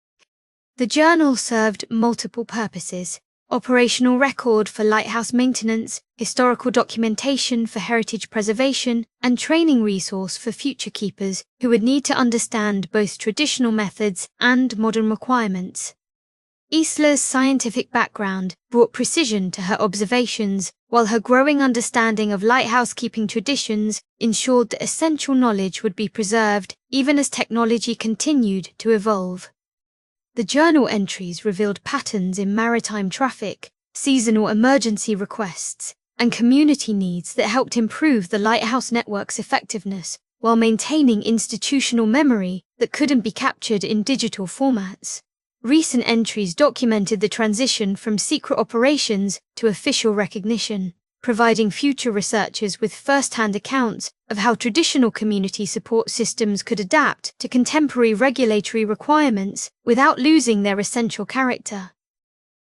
The journal served multiple purposes: operational record for lighthouse maintenance, historical documentation for heritage preservation, and training resource for future keepers who would need to understand both traditional methods and modern requirements. Isla's scientific background brought precision to her observations, while her growing understanding of lighthouse keeping traditions ensured that essential knowledge would be preserved even as technology continued to evolve. The journal entries revealed patterns in maritime traffic, seasonal emergency requests, and community needs that helped improve the lighthouse network's effectiveness while maintaining institutional memory that couldn't be captured in digital formats. Recent entries documented the transition from secret operations to official recognition, providing future researchers with first-hand accounts of how traditional community support systems could adapt to contemporary regulatory requirements without losing their essential character.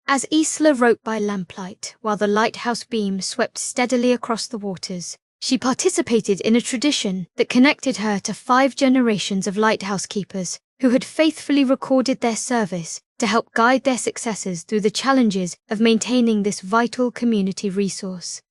As Isla wrote by lamplight while the lighthouse beam swept steadily across the waters, she participated in a tradition that connected her to 5 generations of lighthouse keepers who had faithfully recorded their service to help guide their successors through the challenges of maintaining this vital community resource.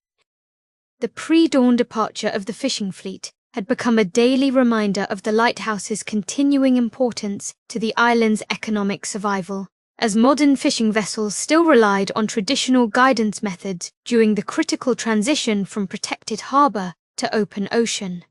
The pre-dawn departure of the fishing fleet had become a daily reminder of the lighthouse's continuing importance to the island's economic survival, as modern fishing vessels still relied on traditional guidance methods during the critical transition from protected harbour to open ocean.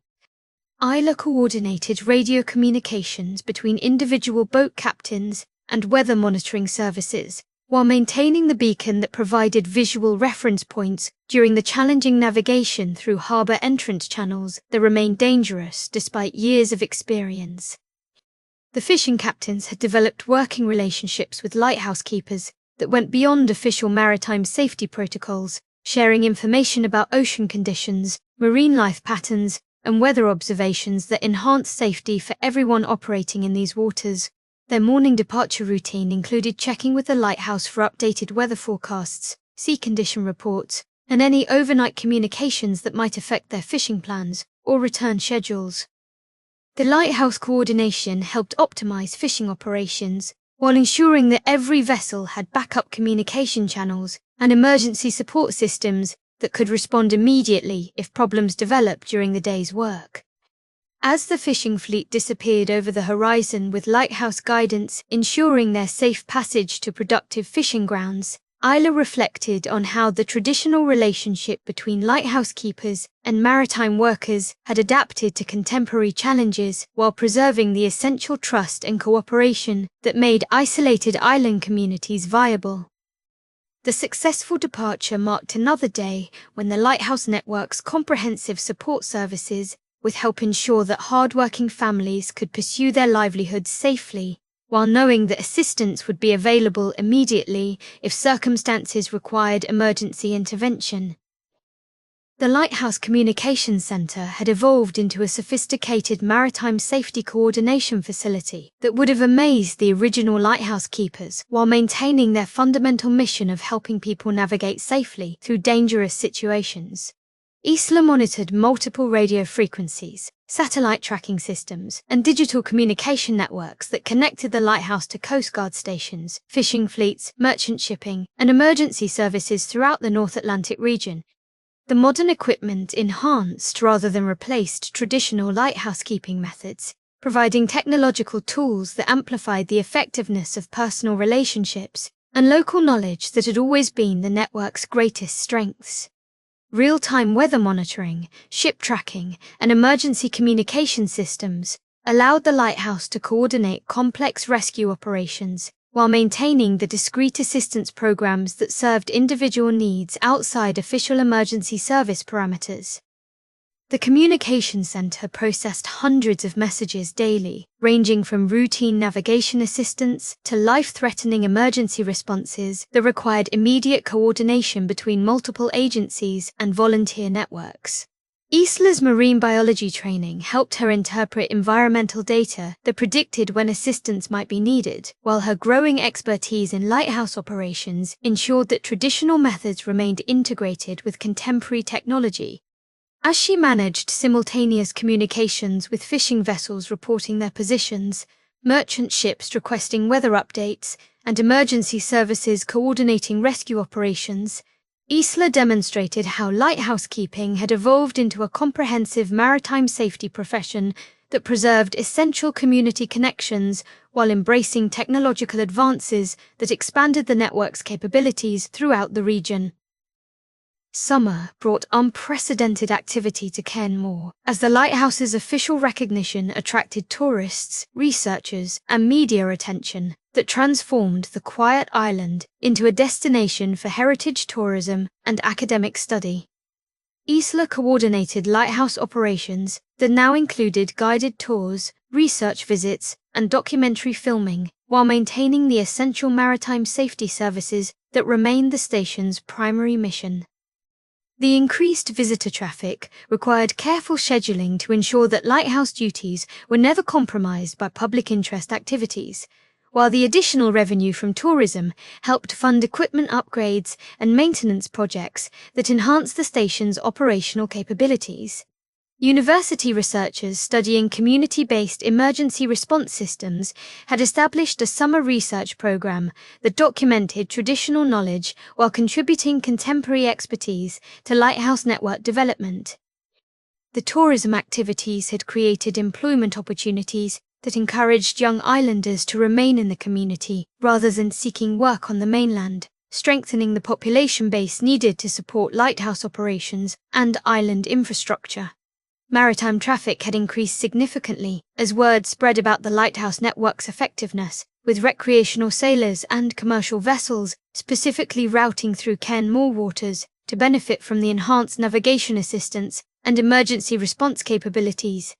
Isla coordinated radio communications between individual boat captains and weather monitoring services, while maintaining the beacon that provided visual reference points during the challenging navigation through harbour entrance channels that remained dangerous despite years of experience. The fishing captains had developed working relationships with lighthouse keepers that went beyond official maritime safety protocols, sharing information about ocean conditions, marine life patterns, and weather observations that enhanced safety for everyone operating in these waters. Their morning departure routine included checking with the lighthouse for updated weather forecasts, sea condition reports, and any overnight communications that might affect their fishing plans or return schedules. The lighthouse coordination helped optimize fishing operations while ensuring that every vessel had backup communication channels and emergency support systems that could respond immediately if problems developed during the day's work. As the fishing fleet disappeared over the horizon with lighthouse guidance ensuring their safe passage to productive fishing grounds, Isla reflected on how the traditional relationship between lighthouse keepers and maritime workers had adapted to contemporary challenges while preserving the essential trust and cooperation that made isolated island communities viable. The successful departure marked another day when the Lighthouse Network's comprehensive support services would help ensure that hard-working families could pursue their livelihoods safely, while knowing that assistance would be available immediately if circumstances required emergency intervention. The Lighthouse Communications Center had evolved into a sophisticated maritime safety coordination facility that would have amazed the original lighthouse keepers while maintaining their fundamental mission of helping people navigate safely through dangerous situations. Isla monitored multiple radio frequencies, satellite tracking systems, and digital communication networks that connected the lighthouse to Coast Guard stations, fishing fleets, merchant shipping, and emergency services throughout the North Atlantic region. The modern equipment enhanced rather than replaced traditional lighthouse keeping methods, providing technological tools that amplified the effectiveness of personal relationships and local knowledge that had always been the network's greatest strengths. Real-time weather monitoring, ship tracking, and emergency communication systems allowed the lighthouse to coordinate complex rescue operations while maintaining the discrete assistance programs that served individual needs outside official emergency service parameters. The communication center processed hundreds of messages daily, ranging from routine navigation assistance to life-threatening emergency responses that required immediate coordination between multiple agencies and volunteer networks. Isla's marine biology training helped her interpret environmental data that predicted when assistance might be needed, while her growing expertise in lighthouse operations ensured that traditional methods remained integrated with contemporary technology. As she managed simultaneous communications with fishing vessels reporting their positions, merchant ships requesting weather updates, and emergency services coordinating rescue operations, Isla demonstrated how lighthouse keeping had evolved into a comprehensive maritime safety profession that preserved essential community connections while embracing technological advances that expanded the network's capabilities throughout the region. Summer brought unprecedented activity to Cairn Moor, as the lighthouse's official recognition attracted tourists, researchers, and media attention that transformed the quiet island into a destination for heritage tourism and academic study. Isla coordinated lighthouse operations that now included guided tours, research visits, and documentary filming, while maintaining the essential maritime safety services that remained the station's primary mission. The increased visitor traffic required careful scheduling to ensure that lighthouse duties were never compromised by public interest activities, while the additional revenue from tourism helped fund equipment upgrades and maintenance projects that enhanced the station's operational capabilities. University researchers studying community-based emergency response systems had established a summer research program that documented traditional knowledge while contributing contemporary expertise to lighthouse network development. The tourism activities had created employment opportunities that encouraged young islanders to remain in the community rather than seeking work on the mainland, strengthening the population base needed to support lighthouse operations and island infrastructure. Maritime traffic had increased significantly as word spread about the lighthouse network's effectiveness, with recreational sailors and commercial vessels specifically routing through Cairn Moor waters to benefit from the enhanced navigation assistance and emergency response capabilities.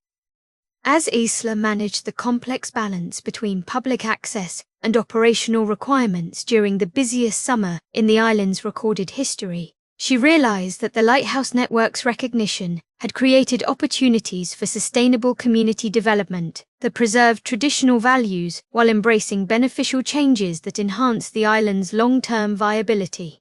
As Isla managed the complex balance between public access and operational requirements during the busiest summer in the island's recorded history, she realized that the Lighthouse Network's recognition had created opportunities for sustainable community development that preserved traditional values while embracing beneficial changes that enhanced the island's long-term viability.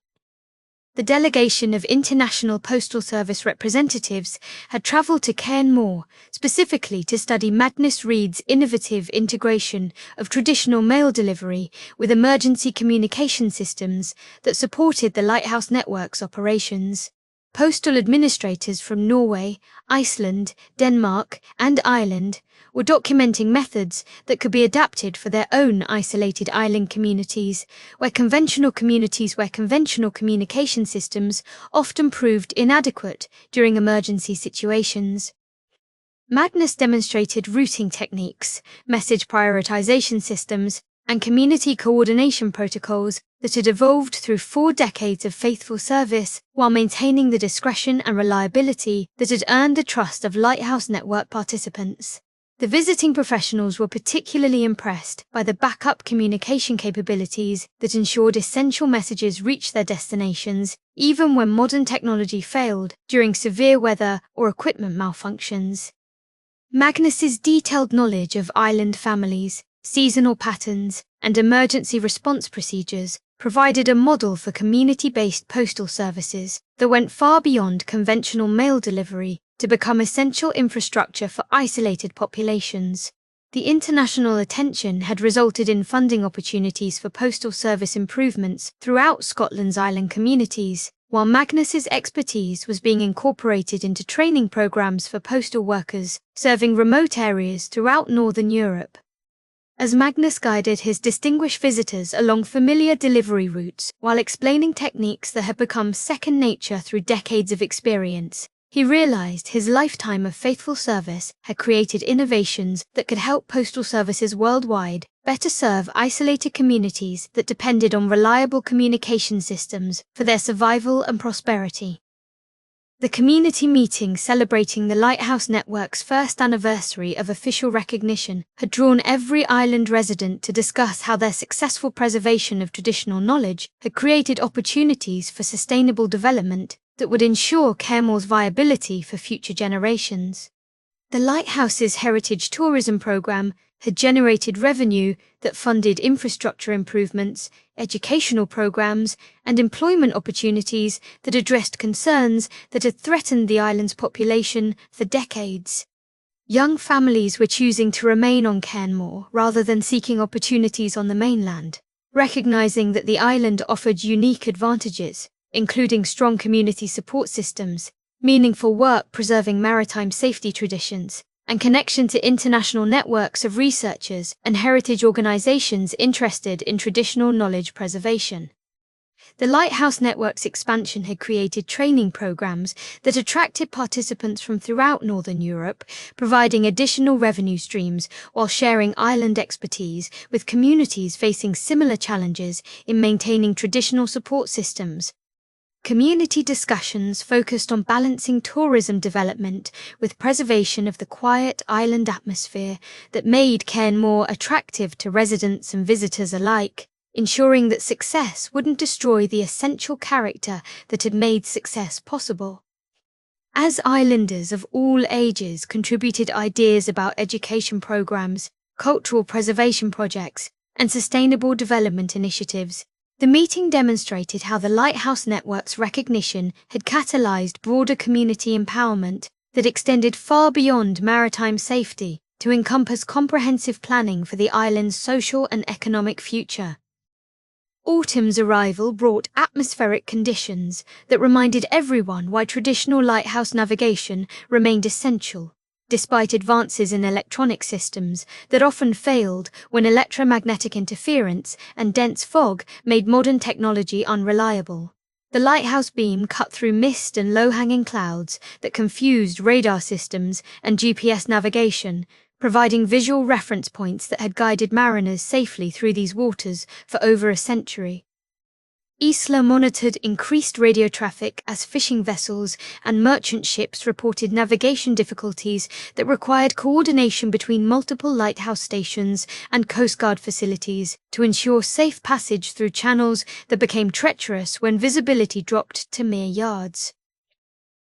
The delegation of International Postal Service representatives had travelled to Cairn Moor specifically to study Magnus Reed's innovative integration of traditional mail delivery with emergency communication systems that supported the Lighthouse Network's operations. Postal administrators from Norway, Iceland, Denmark, and Ireland were documenting methods that could be adapted for their own isolated island communities, where conventional communication systems often proved inadequate during emergency situations. Magnus demonstrated routing techniques, message prioritization systems, and community coordination protocols that had evolved through 4 decades of faithful service while maintaining the discretion and reliability that had earned the trust of Lighthouse Network participants. The visiting professionals were particularly impressed by the backup communication capabilities that ensured essential messages reached their destinations, even when modern technology failed during severe weather or equipment malfunctions. Magnus's detailed knowledge of island families, seasonal patterns, and emergency response procedures provided a model for community-based postal services that went far beyond conventional mail delivery to become essential infrastructure for isolated populations. The international attention had resulted in funding opportunities for postal service improvements throughout Scotland's island communities, while Magnus's expertise was being incorporated into training programs for postal workers serving remote areas throughout Northern Europe. As Magnus guided his distinguished visitors along familiar delivery routes while explaining techniques that had become second nature through decades of experience, he realized his lifetime of faithful service had created innovations that could help postal services worldwide better serve isolated communities that depended on reliable communication systems for their survival and prosperity. The community meeting celebrating the Lighthouse Network's first anniversary of official recognition had drawn every island resident to discuss how their successful preservation of traditional knowledge had created opportunities for sustainable development that would ensure Cairnmore's viability for future generations. The Lighthouse's heritage tourism program had generated revenue that funded infrastructure improvements, educational programs, and employment opportunities that addressed concerns that had threatened the island's population for decades. Young families were choosing to remain on Cairnmore rather than seeking opportunities on the mainland, recognizing that the island offered unique advantages, including strong community support systems, meaningful work preserving maritime safety traditions, and connection to international networks of researchers and heritage organizations interested in traditional knowledge preservation. The Lighthouse Network's expansion had created training programs that attracted participants from throughout Northern Europe, providing additional revenue streams while sharing island expertise with communities facing similar challenges in maintaining traditional support systems. Community discussions focused on balancing tourism development with preservation of the quiet island atmosphere that made Cairnmore attractive to residents and visitors alike, ensuring that success wouldn't destroy the essential character that had made success possible. As islanders of all ages contributed ideas about education programs, cultural preservation projects, and sustainable development initiatives, the meeting demonstrated how the Lighthouse Network's recognition had catalyzed broader community empowerment that extended far beyond maritime safety to encompass comprehensive planning for the island's social and economic future. Autumn's arrival brought atmospheric conditions that reminded everyone why traditional lighthouse navigation remained essential, despite advances in electronic systems that often failed when electromagnetic interference and dense fog made modern technology unreliable. The lighthouse beam cut through mist and low-hanging clouds that confused radar systems and GPS navigation, providing visual reference points that had guided mariners safely through these waters for over a century. Isla monitored increased radio traffic as fishing vessels and merchant ships reported navigation difficulties that required coordination between multiple lighthouse stations and Coast Guard facilities to ensure safe passage through channels that became treacherous when visibility dropped to mere yards.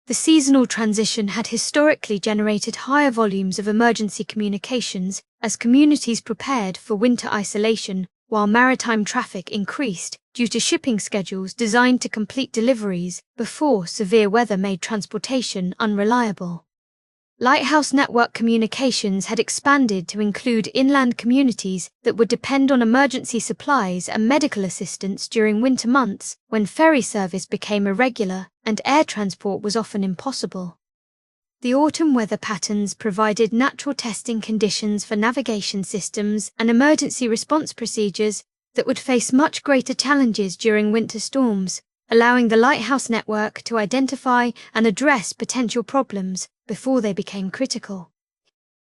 The seasonal transition had historically generated higher volumes of emergency communications as communities prepared for winter isolation, while maritime traffic increased due to shipping schedules designed to complete deliveries before severe weather made transportation unreliable. Lighthouse Network communications had expanded to include inland communities that would depend on emergency supplies and medical assistance during winter months when ferry service became irregular and air transport was often impossible. The autumn weather patterns provided natural testing conditions for navigation systems and emergency response procedures that would face much greater challenges during winter storms, allowing the Lighthouse network to identify and address potential problems before they became critical.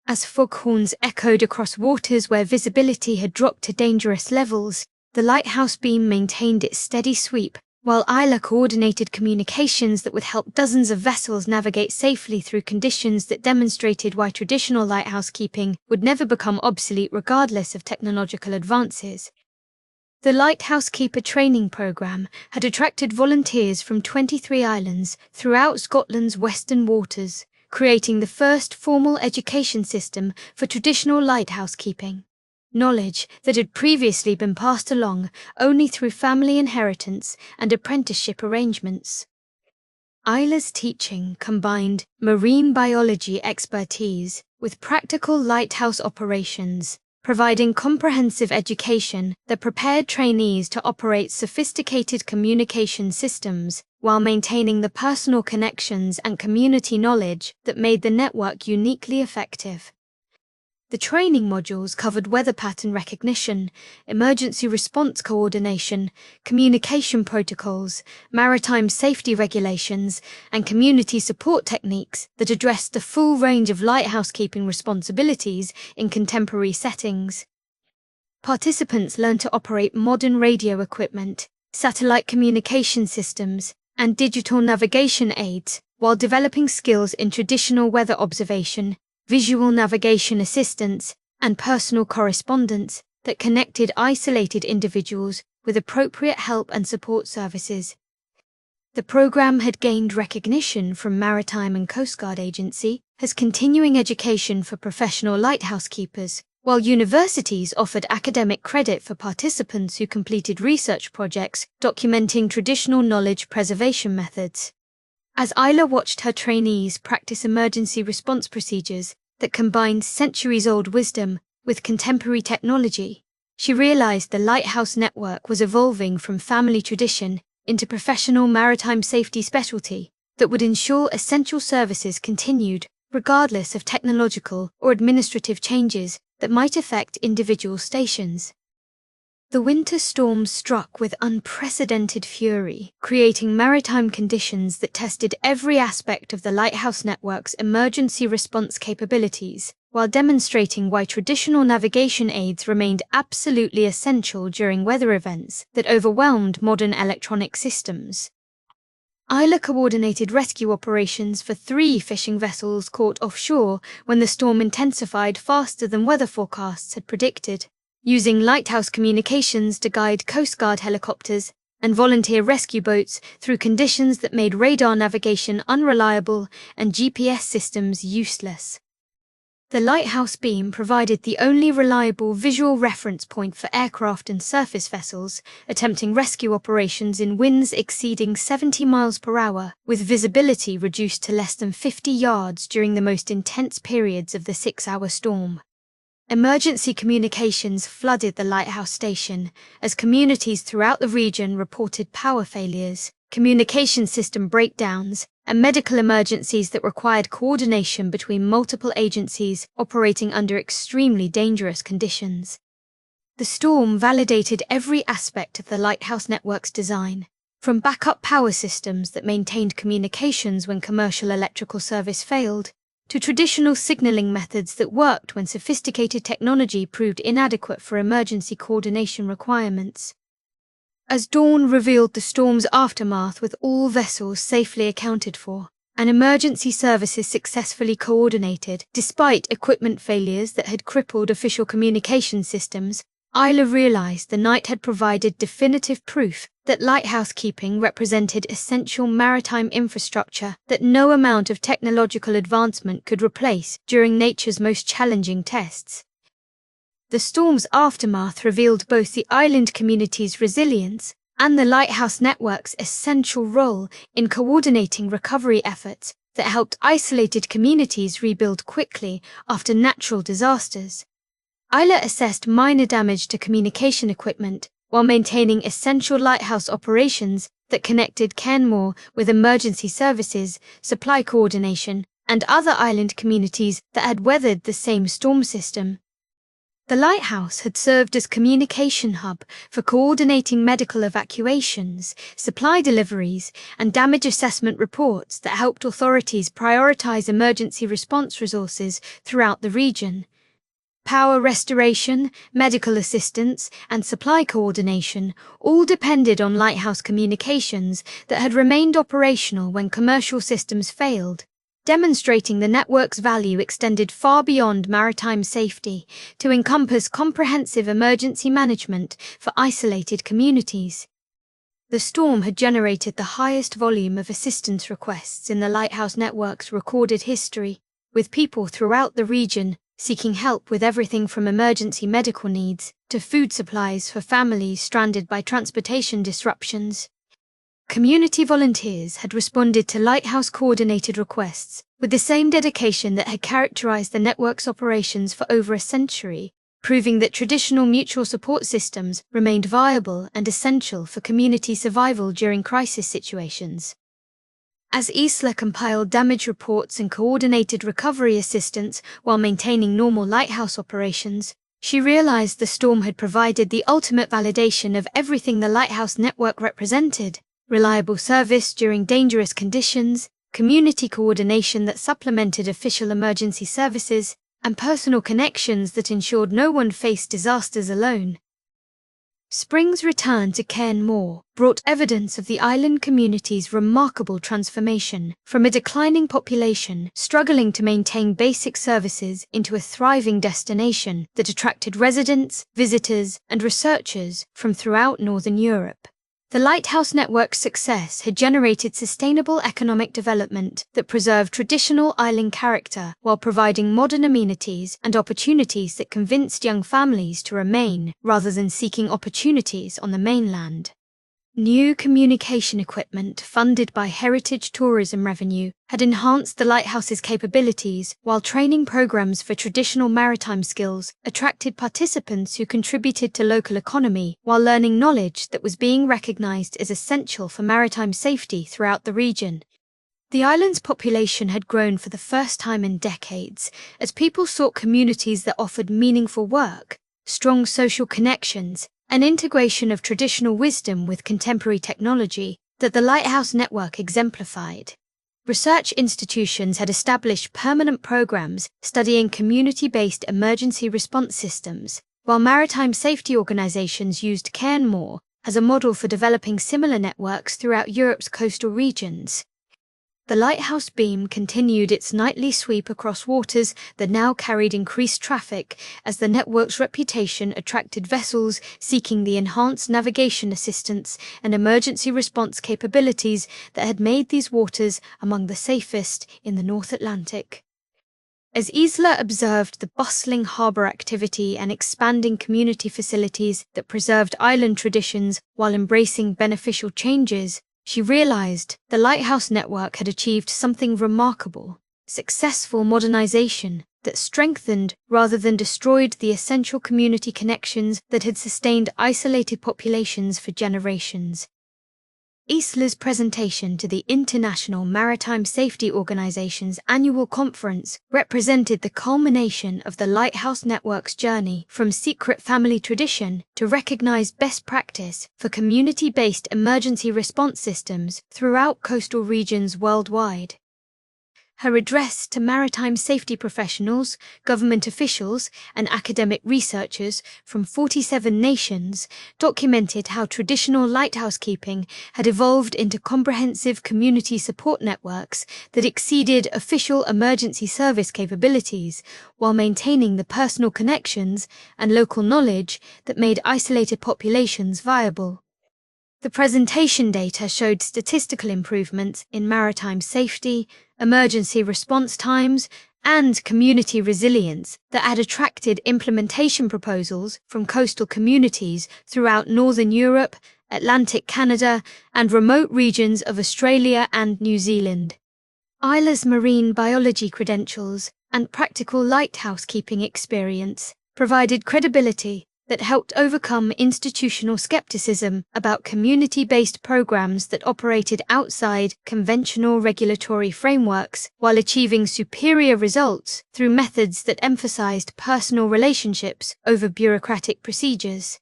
As foghorns echoed across waters where visibility had dropped to dangerous levels, the lighthouse beam maintained its steady sweep, while Isla coordinated communications that would help dozens of vessels navigate safely through conditions that demonstrated why traditional lighthouse keeping would never become obsolete regardless of technological advances. The Lighthouse Keeper training program had attracted volunteers from 23 islands throughout Scotland's western waters, creating the first formal education system for traditional lighthouse keeping. Knowledge that had previously been passed along only through family inheritance and apprenticeship arrangements. Isla's teaching combined marine biology expertise with practical lighthouse operations, providing comprehensive education that prepared trainees to operate sophisticated communication systems while maintaining the personal connections and community knowledge that made the network uniquely effective. The training modules covered weather pattern recognition, emergency response coordination, communication protocols, maritime safety regulations, and community support techniques that addressed the full range of lighthouse keeping responsibilities in contemporary settings. Participants learned to operate modern radio equipment, satellite communication systems, and digital navigation aids, while developing skills in traditional weather observation, visual navigation assistance, and personal correspondence that connected isolated individuals with appropriate help and support services. The program had gained recognition from Maritime and Coast Guard Agency as continuing education for professional lighthouse keepers, while universities offered academic credit for participants who completed research projects documenting traditional knowledge preservation methods. As Isla watched her trainees practice emergency response procedures that combined centuries-old wisdom with contemporary technology, she realized the Lighthouse network was evolving from family tradition into professional maritime safety specialty that would ensure essential services continued regardless of technological or administrative changes that might affect individual stations. The winter storm struck with unprecedented fury, creating maritime conditions that tested every aspect of the Lighthouse network's emergency response capabilities, while demonstrating why traditional navigation aids remained absolutely essential during weather events that overwhelmed modern electronic systems. Isla coordinated rescue operations for 3 fishing vessels caught offshore when the storm intensified faster than weather forecasts had predicted, using lighthouse communications to guide Coast Guard helicopters and volunteer rescue boats through conditions that made radar navigation unreliable and GPS systems useless. The lighthouse beam provided the only reliable visual reference point for aircraft and surface vessels attempting rescue operations in winds exceeding 70 miles per hour, with visibility reduced to less than 50 yards during the most intense periods of the 6-hour storm. Emergency communications flooded the lighthouse station as communities throughout the region reported power failures, communication system breakdowns, and medical emergencies that required coordination between multiple agencies operating under extremely dangerous conditions. The storm validated every aspect of the Lighthouse network's design, from backup power systems that maintained communications when commercial electrical service failed, to traditional signaling methods that worked when sophisticated technology proved inadequate for emergency coordination requirements. As dawn revealed the storm's aftermath with all vessels safely accounted for, and emergency services successfully coordinated despite equipment failures that had crippled official communication systems, Isla realized the night had provided definitive proof that lighthouse keeping represented essential maritime infrastructure that no amount of technological advancement could replace during nature's most challenging tests. The storm's aftermath revealed both the island community's resilience and the lighthouse network's essential role in coordinating recovery efforts that helped isolated communities rebuild quickly after natural disasters. Isla assessed minor damage to communication equipment while maintaining essential lighthouse operations that connected Canmore with emergency services, supply coordination, and other island communities that had weathered the same storm system. The lighthouse had served as communication hub for coordinating medical evacuations, supply deliveries, and damage assessment reports that helped authorities prioritize emergency response resources throughout the region. Power restoration, medical assistance, and supply coordination all depended on lighthouse communications that had remained operational when commercial systems failed, demonstrating the network's value extended far beyond maritime safety to encompass comprehensive emergency management for isolated communities. The storm had generated the highest volume of assistance requests in the lighthouse network's recorded history, with people throughout the region seeking help with everything from emergency medical needs to food supplies for families stranded by transportation disruptions. Community volunteers had responded to lighthouse-coordinated requests with the same dedication that had characterized the network's operations for over a century, proving that traditional mutual support systems remained viable and essential for community survival during crisis situations. As Isla compiled damage reports and coordinated recovery assistance while maintaining normal lighthouse operations, she realized the storm had provided the ultimate validation of everything the lighthouse network represented: reliable service during dangerous conditions, community coordination that supplemented official emergency services, and personal connections that ensured no one faced disasters alone. Spring's return to Cairn Moor brought evidence of the island community's remarkable transformation from a declining population struggling to maintain basic services into a thriving destination that attracted residents, visitors, and researchers from throughout Northern Europe. The Lighthouse Network's success had generated sustainable economic development that preserved traditional island character while providing modern amenities and opportunities that convinced young families to remain rather than seeking opportunities on the mainland. New communication equipment funded by heritage tourism revenue had enhanced the lighthouse's capabilities, while training programs for traditional maritime skills attracted participants who contributed to local economy while learning knowledge that was being recognized as essential for maritime safety throughout the region. The island's population had grown for the first time in decades as people sought communities that offered meaningful work, strong social connections, an integration of traditional wisdom with contemporary technology that the Lighthouse Network exemplified. Research institutions had established permanent programs studying community-based emergency response systems, while maritime safety organizations used Cairn Moor as a model for developing similar networks throughout Europe's coastal regions. The lighthouse beam continued its nightly sweep across waters that now carried increased traffic as the network's reputation attracted vessels seeking the enhanced navigation assistance and emergency response capabilities that had made these waters among the safest in the North Atlantic. As Isla observed the bustling harbour activity and expanding community facilities that preserved island traditions while embracing beneficial changes, she realized the Lighthouse Network had achieved something remarkable: successful modernization that strengthened rather than destroyed the essential community connections that had sustained isolated populations for generations. Isla's presentation to the International Maritime Safety Organization's annual conference represented the culmination of the Lighthouse Network's journey from secret family tradition to recognized best practice for community-based emergency response systems throughout coastal regions worldwide. Her address to maritime safety professionals, government officials, and academic researchers from 47 nations documented how traditional lighthouse keeping had evolved into comprehensive community support networks that exceeded official emergency service capabilities while maintaining the personal connections and local knowledge that made isolated populations viable. The presentation data showed statistical improvements in maritime safety, emergency response times, and community resilience that had attracted implementation proposals from coastal communities throughout Northern Europe, Atlantic Canada, and remote regions of Australia and New Zealand. Isla's marine biology credentials and practical lighthouse keeping experience provided credibility that helped overcome institutional skepticism about community-based programs that operated outside conventional regulatory frameworks while achieving superior results through methods that emphasized personal relationships over bureaucratic procedures.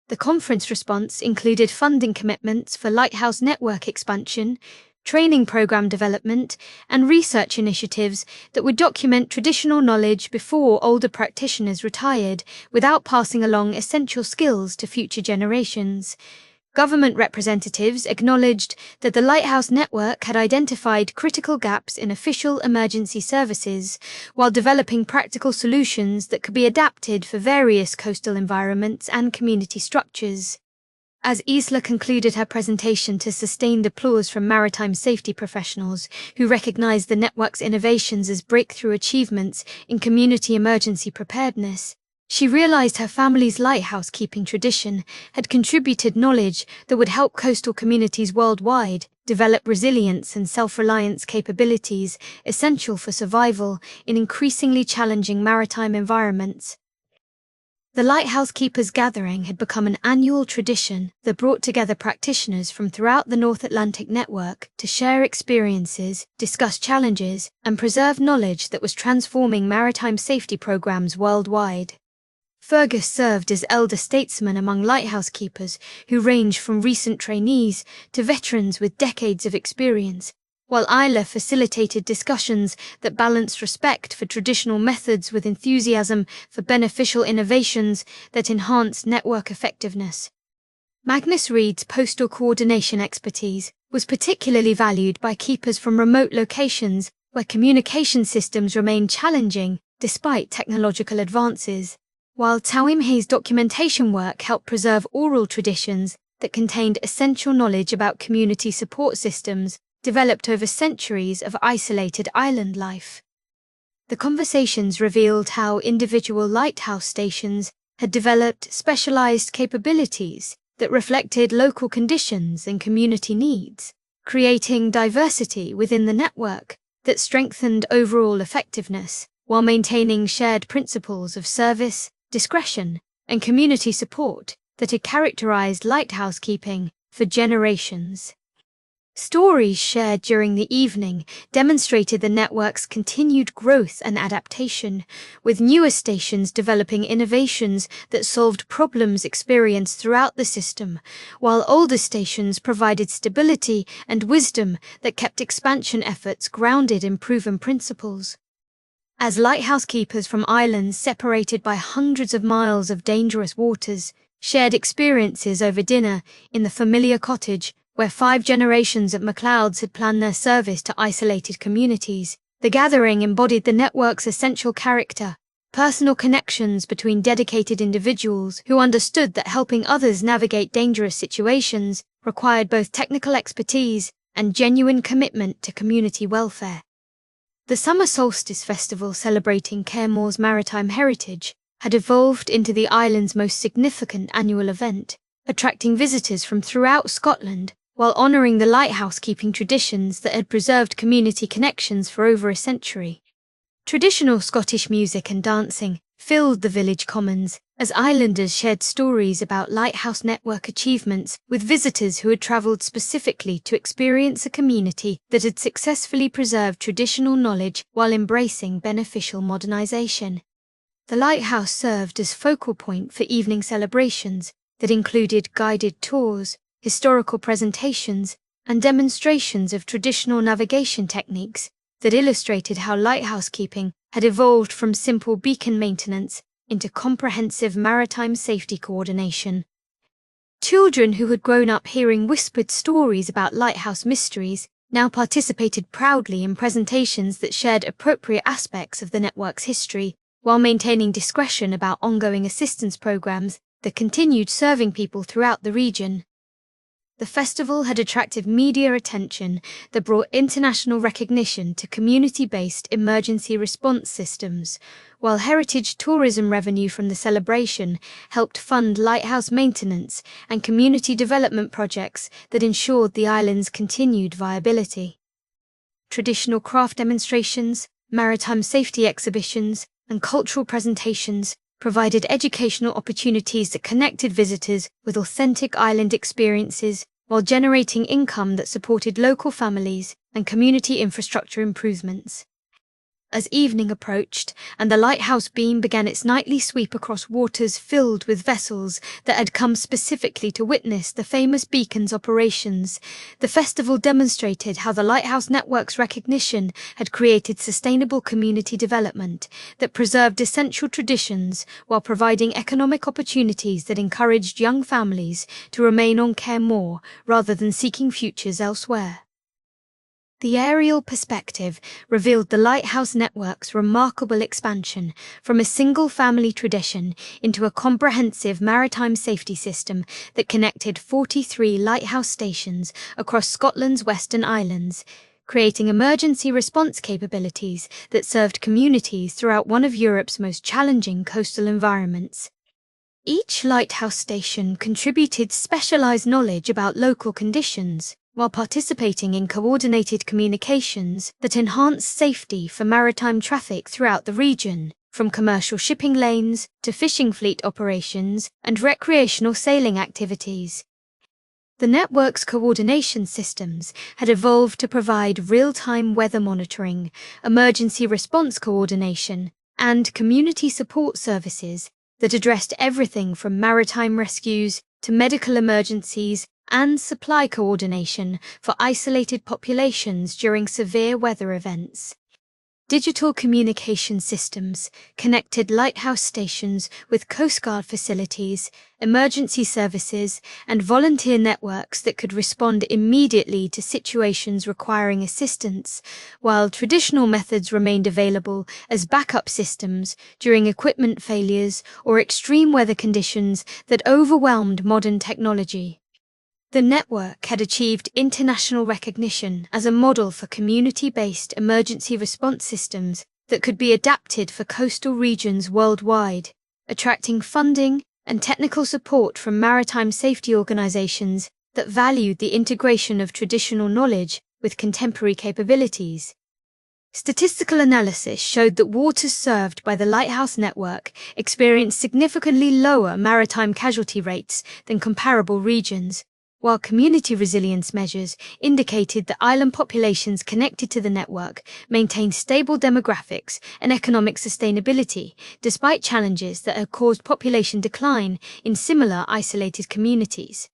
The conference response included funding commitments for Lighthouse network expansion, training program development, and research initiatives that would document traditional knowledge before older practitioners retired, without passing along essential skills to future generations. Government representatives acknowledged that the Lighthouse network had identified critical gaps in official emergency services, while developing practical solutions that could be adapted for various coastal environments and community structures. As Isla concluded her presentation to sustained applause from maritime safety professionals who recognized the network's innovations as breakthrough achievements in community emergency preparedness, she realized her family's lighthouse keeping tradition had contributed knowledge that would help coastal communities worldwide develop resilience and self-reliance capabilities essential for survival in increasingly challenging maritime environments. The Lighthouse Keepers Gathering had become an annual tradition that brought together practitioners from throughout the North Atlantic network to share experiences, discuss challenges, and preserve knowledge that was transforming maritime safety programs worldwide. Fergus served as elder statesman among lighthouse keepers who ranged from recent trainees to veterans with decades of experience, while Isla facilitated discussions that balanced respect for traditional methods with enthusiasm for beneficial innovations that enhanced network effectiveness. Magnus Reed's postal coordination expertise was particularly valued by keepers from remote locations where communication systems remained challenging despite technological advances, while Tauimhe's documentation work helped preserve oral traditions that contained essential knowledge about community support systems developed over centuries of isolated island life. The conversations revealed how individual lighthouse stations had developed specialized capabilities that reflected local conditions and community needs, creating diversity within the network that strengthened overall effectiveness while maintaining shared principles of service, discretion, and community support that had characterized lighthouse keeping for generations. Stories shared during the evening demonstrated the network's continued growth and adaptation, with newer stations developing innovations that solved problems experienced throughout the system, while older stations provided stability and wisdom that kept expansion efforts grounded in proven principles. As lighthouse keepers from islands separated by hundreds of miles of dangerous waters shared experiences over dinner in the familiar cottage where 5 generations of MacLeods had planned their service to isolated communities, the gathering embodied the network's essential character, personal connections between dedicated individuals who understood that helping others navigate dangerous situations required both technical expertise and genuine commitment to community welfare. The Summer Solstice Festival celebrating Cairnmore's maritime heritage had evolved into the island's most significant annual event, attracting visitors from throughout Scotland while honouring the lighthouse-keeping traditions that had preserved community connections for over a century. Traditional Scottish music and dancing filled the village commons as islanders shared stories about lighthouse network achievements with visitors who had travelled specifically to experience a community that had successfully preserved traditional knowledge while embracing beneficial modernisation. The lighthouse served as focal point for evening celebrations that included guided tours, historical presentations, and demonstrations of traditional navigation techniques that illustrated how lighthouse keeping had evolved from simple beacon maintenance into comprehensive maritime safety coordination. Children who had grown up hearing whispered stories about lighthouse mysteries now participated proudly in presentations that shared appropriate aspects of the network's history, while maintaining discretion about ongoing assistance programs that continued serving people throughout the region. The festival had attracted media attention that brought international recognition to community-based emergency response systems, while heritage tourism revenue from the celebration helped fund lighthouse maintenance and community development projects that ensured the island's continued viability. Traditional craft demonstrations, maritime safety exhibitions, and cultural presentations provided educational opportunities that connected visitors with authentic island experiences while generating income that supported local families and community infrastructure improvements. As evening approached and the lighthouse beam began its nightly sweep across waters filled with vessels that had come specifically to witness the famous beacon's operations, the festival demonstrated how the Lighthouse Network's recognition had created sustainable community development that preserved essential traditions while providing economic opportunities that encouraged young families to remain on Cair More rather than seeking futures elsewhere. The aerial perspective revealed the Lighthouse Network's remarkable expansion from a single-family tradition into a comprehensive maritime safety system that connected 43 lighthouse stations across Scotland's Western Islands, creating emergency response capabilities that served communities throughout one of Europe's most challenging coastal environments. Each lighthouse station contributed specialised knowledge about local conditions, while participating in coordinated communications that enhanced safety for maritime traffic throughout the region, from commercial shipping lanes to fishing fleet operations and recreational sailing activities. The network's coordination systems had evolved to provide real-time weather monitoring, emergency response coordination, and community support services that addressed everything from maritime rescues to medical emergencies and supply coordination for isolated populations during severe weather events. Digital communication systems connected lighthouse stations with Coast Guard facilities, emergency services, and volunteer networks that could respond immediately to situations requiring assistance, while traditional methods remained available as backup systems during equipment failures or extreme weather conditions that overwhelmed modern technology. The network had achieved international recognition as a model for community-based emergency response systems that could be adapted for coastal regions worldwide, attracting funding and technical support from maritime safety organizations that valued the integration of traditional knowledge with contemporary capabilities. Statistical analysis showed that waters served by the Lighthouse Network experienced significantly lower maritime casualty rates than comparable regions, while community resilience measures indicated that island populations connected to the network maintained stable demographics and economic sustainability, despite challenges that had caused population decline in similar isolated communities.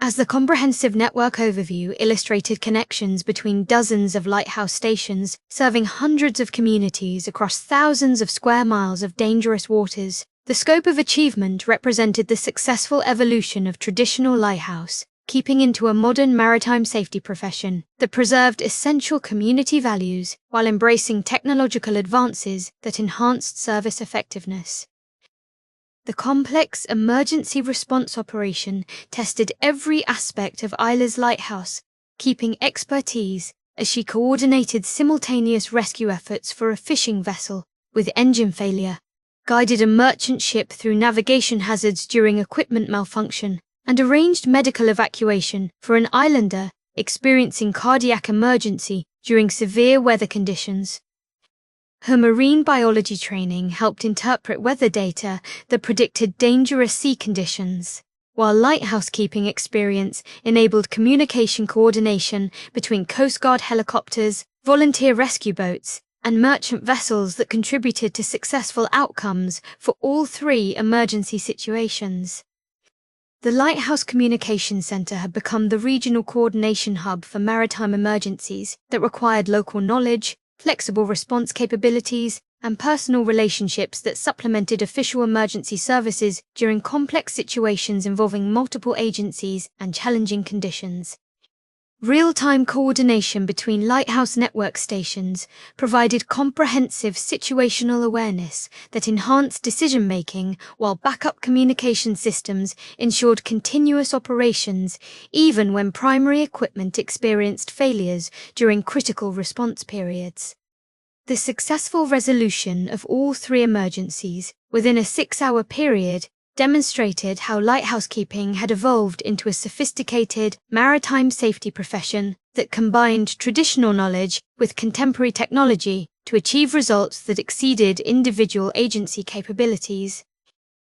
As the comprehensive network overview illustrated connections between dozens of lighthouse stations serving hundreds of communities across thousands of square miles of dangerous waters, the scope of achievement represented the successful evolution of traditional lighthouse, keeping into a modern maritime safety profession that preserved essential community values while embracing technological advances that enhanced service effectiveness. The complex emergency response operation tested every aspect of Isla's lighthouse, keeping expertise as she coordinated simultaneous rescue efforts for a fishing vessel with engine failure, guided a merchant ship through navigation hazards during equipment malfunction, and arranged medical evacuation for an islander experiencing cardiac emergency during severe weather conditions. Her marine biology training helped interpret weather data that predicted dangerous sea conditions, while lighthouse keeping experience enabled communication coordination between Coast Guard helicopters, volunteer rescue boats, and merchant vessels that contributed to successful outcomes for all three emergency situations. The Lighthouse Communication Centre had become the regional coordination hub for maritime emergencies that required local knowledge, flexible response capabilities, and personal relationships that supplemented official emergency services during complex situations involving multiple agencies and challenging conditions. Real-time coordination between Lighthouse Network stations provided comprehensive situational awareness that enhanced decision-making, while backup communication systems ensured continuous operations even when primary equipment experienced failures during critical response periods. The successful resolution of all three emergencies within a 6-hour period demonstrated how lighthouse keeping had evolved into a sophisticated maritime safety profession that combined traditional knowledge with contemporary technology to achieve results that exceeded individual agency capabilities.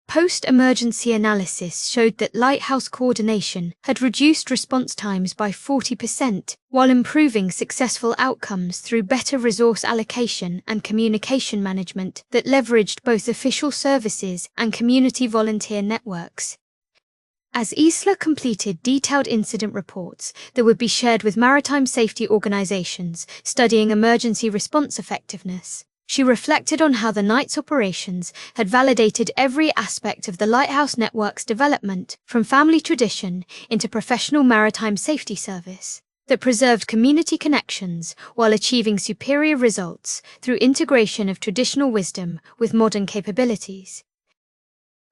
Post-emergency analysis showed that Lighthouse coordination had reduced response times by 40%, while improving successful outcomes through better resource allocation and communication management that leveraged both official services and community volunteer networks. As Isla completed detailed incident reports that would be shared with maritime safety organizations studying emergency response effectiveness, she reflected on how the night's operations had validated every aspect of the Lighthouse network's development, from family tradition into professional maritime safety service, that preserved community connections while achieving superior results through integration of traditional wisdom with modern capabilities.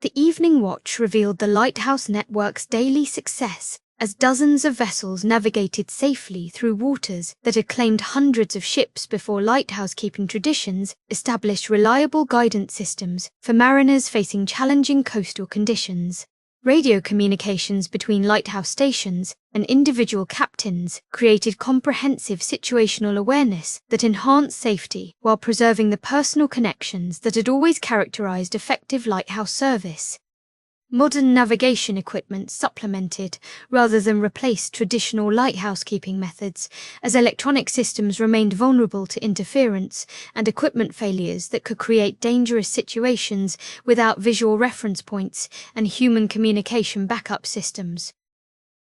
The evening watch revealed the Lighthouse network's daily success as dozens of vessels navigated safely through waters that had claimed hundreds of ships before lighthouse-keeping traditions established reliable guidance systems for mariners facing challenging coastal conditions. Radio communications between lighthouse stations and individual captains created comprehensive situational awareness that enhanced safety while preserving the personal connections that had always characterized effective lighthouse service. Modern navigation equipment supplemented rather than replaced traditional lighthouse-keeping methods, as electronic systems remained vulnerable to interference and equipment failures that could create dangerous situations without visual reference points and human communication backup systems.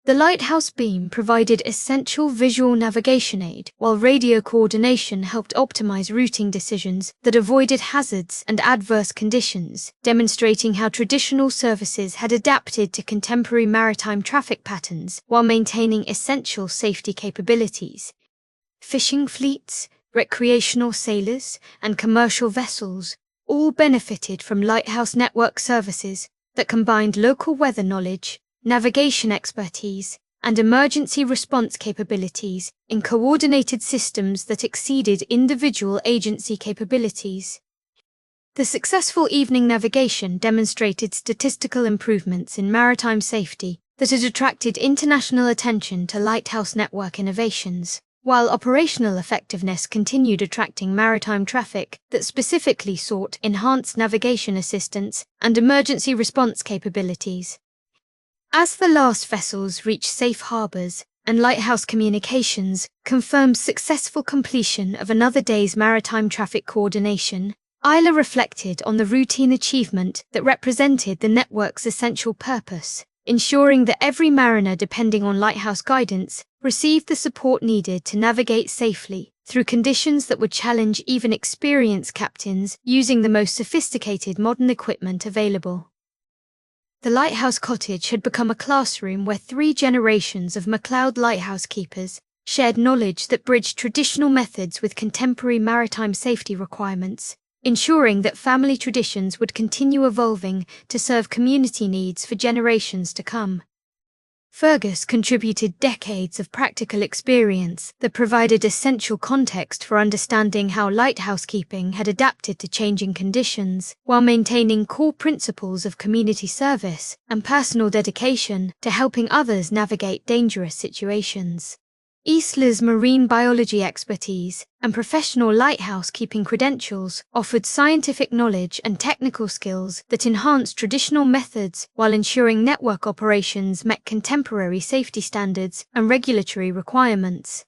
The lighthouse beam provided essential visual navigation aid, while radio coordination helped optimize routing decisions that avoided hazards and adverse conditions, demonstrating how traditional services had adapted to contemporary maritime traffic patterns while maintaining essential safety capabilities. Fishing fleets, recreational sailors, and commercial vessels all benefited from lighthouse network services that combined local weather knowledge, navigation expertise, and emergency response capabilities in coordinated systems that exceeded individual agency capabilities. The successful evening navigation demonstrated statistical improvements in maritime safety that had attracted international attention to lighthouse network innovations, while operational effectiveness continued attracting maritime traffic that specifically sought enhanced navigation assistance and emergency response capabilities. As the last vessels reached safe harbours and lighthouse communications confirmed successful completion of another day's maritime traffic coordination, Isla reflected on the routine achievement that represented the network's essential purpose, ensuring that every mariner depending on lighthouse guidance received the support needed to navigate safely through conditions that would challenge even experienced captains using the most sophisticated modern equipment available. The lighthouse cottage had become a classroom where 3 generations of MacLeod lighthouse keepers shared knowledge that bridged traditional methods with contemporary maritime safety requirements, ensuring that family traditions would continue evolving to serve community needs for generations to come. Fergus contributed decades of practical experience that provided essential context for understanding how lighthouse keeping had adapted to changing conditions, while maintaining core principles of community service and personal dedication to helping others navigate dangerous situations. Isla's marine biology expertise and professional lighthouse keeping credentials offered scientific knowledge and technical skills that enhanced traditional methods while ensuring network operations met contemporary safety standards and regulatory requirements.